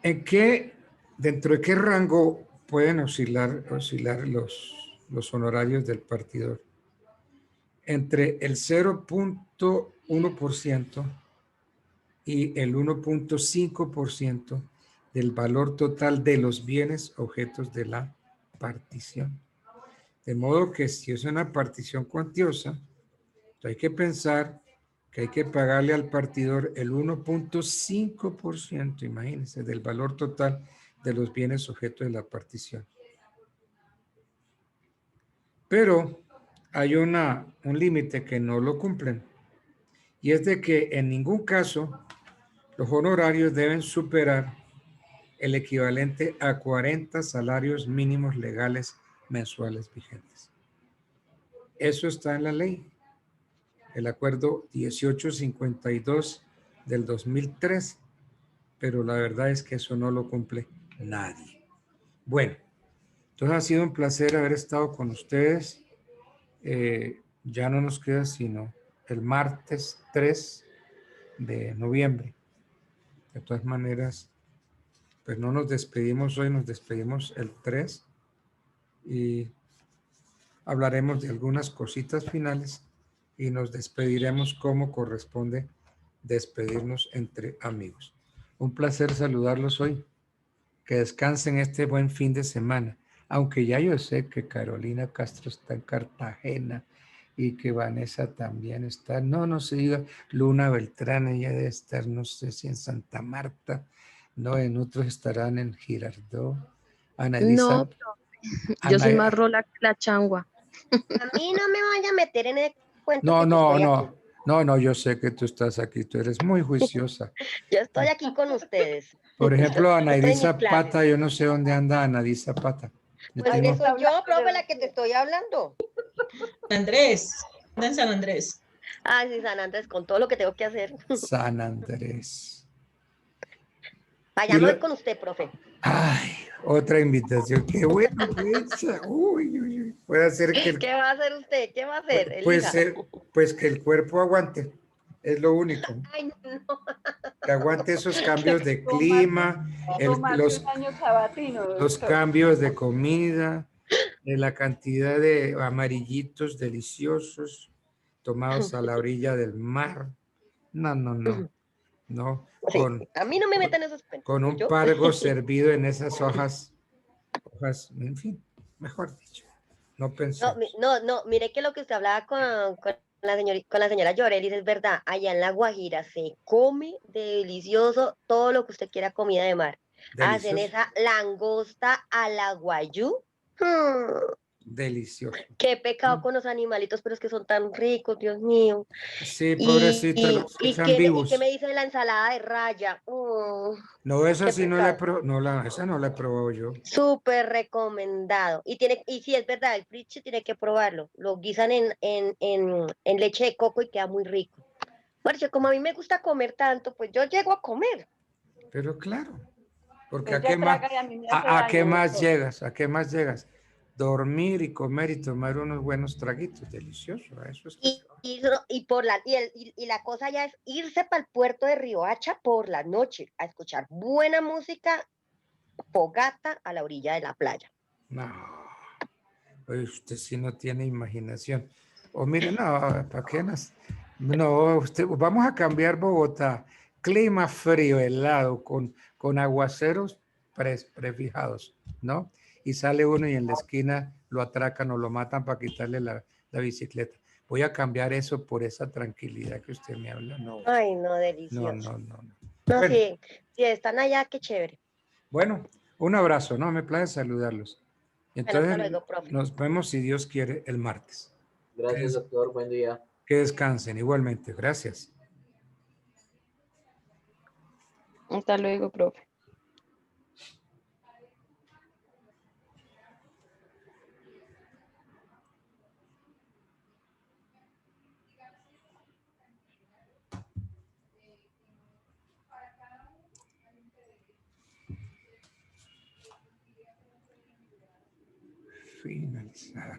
¿Dentro de qué rango pueden oscilar los honorarios del partidor? Entre el 0.1% y el 1.5% del valor total de los bienes objetos de la partición. De modo que si es una partición cuantiosa, hay que pensar que hay que pagarle al partidor el 1.5%, imagínense, del valor total de los bienes objeto de la partición. Pero hay un límite que no lo cumplen, y es de que en ningún caso los honorarios deben superar el equivalente a 40 salarios mínimos legales mensuales vigentes. Eso está en la ley. El acuerdo 1852 del 2003, pero la verdad es que eso no lo cumple nadie. Bueno, entonces ha sido un placer haber estado con ustedes. Ya no nos queda sino el martes 3 de noviembre De todas maneras, pues no nos despedimos hoy, nos despedimos el 3 y hablaremos de algunas cositas finales y nos despediremos como corresponde despedirnos entre amigos. Un placer saludarlos hoy. Que descansen este buen fin de semana. Aunque ya yo sé que Carolina Castro está en Cartagena y que Vanessa también está. No se diga, Luna Beltrán, ella debe estar, no sé si en Santa Marta, no, en otros estarán en Girardot. Anaísa. No, yo soy más rola que la changua. A mí no me vaya a meter en el cuento que yo estoy aquí. No, yo sé que tú estás aquí, tú eres muy juiciosa. Yo estoy aquí con ustedes. Por ejemplo, Estoy en Anaí mis Zapata, clases. yo no sé dónde anda Anaí Zapata. Yo Pues tengo- soy yo, profe, la que te estoy hablando. Andrés, anda en San Andrés. Ay, sí, San Andrés, con todo lo que tengo que hacer. San Andrés. Allá me voy con usted, profe. Ay, otra invitación. Qué bueno, Benza. Uy. Puede ser que ¿Qué va a hacer usted? ¿Qué va a hacer? pues que el cuerpo aguante. Es lo único. Ay, no. Que aguante esos cambios de clima, los cambios de comida, la cantidad de amarillitos deliciosos tomados a la orilla del mar. No. Sí, a mí no me metan esos cuentos. Con un ¿yo? pargo servido en esas hojas, en fin, mejor dicho, no pensé. No, mire que lo que usted hablaba con la señora Llorelis es verdad. Allá en La Guajira se come delicioso todo lo que usted quiera, comida de mar. Hacen Delicioso. esa langosta a la guayú. Delicioso. Qué pecado con los animalitos, pero es que son tan ricos, Dios mío. Sí, pobrecito, los echan vivos. ¿Qué me dice de la ensalada de raya? No, esa qué sí no la he pecado. probado, esa no la he probado yo. Súper recomendado. Y sí, es verdad, el friche tiene que probarlo. Lo guisan en leche de coco y queda muy rico. Porque como a mí me gusta comer tanto, pues yo llego a comer. Pero claro, porque Ella traga y a mí me hace ¿a qué daño, más doctor. llegas? ¿A qué más llegas? Dormir y comer y tomar unos buenos traguitos, delicioso. Eso es Y la cosa ya es irse para el puerto de Riohacha por la noche a escuchar buena música, fogata a la orilla de la playa. No, oye, usted sí no tiene imaginación. O mire, no, ¿para qué nos? No, vamos a cambiar Bogotá. Clima frío, helado, con aguaceros prefijados, ¿no? Y sale uno y en la esquina lo atracan o lo matan para quitarle la bicicleta. Voy a cambiar eso por esa tranquilidad que usted me habla. No. Ay, no, delicioso. No. No, Bueno. si están allá, qué chévere. Bueno, un abrazo, ¿no? Me place saludarlos. Entonces, hasta luego, profe. nos vemos, si Dios quiere, el martes. Gracias, doctor. Buen día. Que descansen igualmente. Gracias. Hasta luego, profe. Finalizar.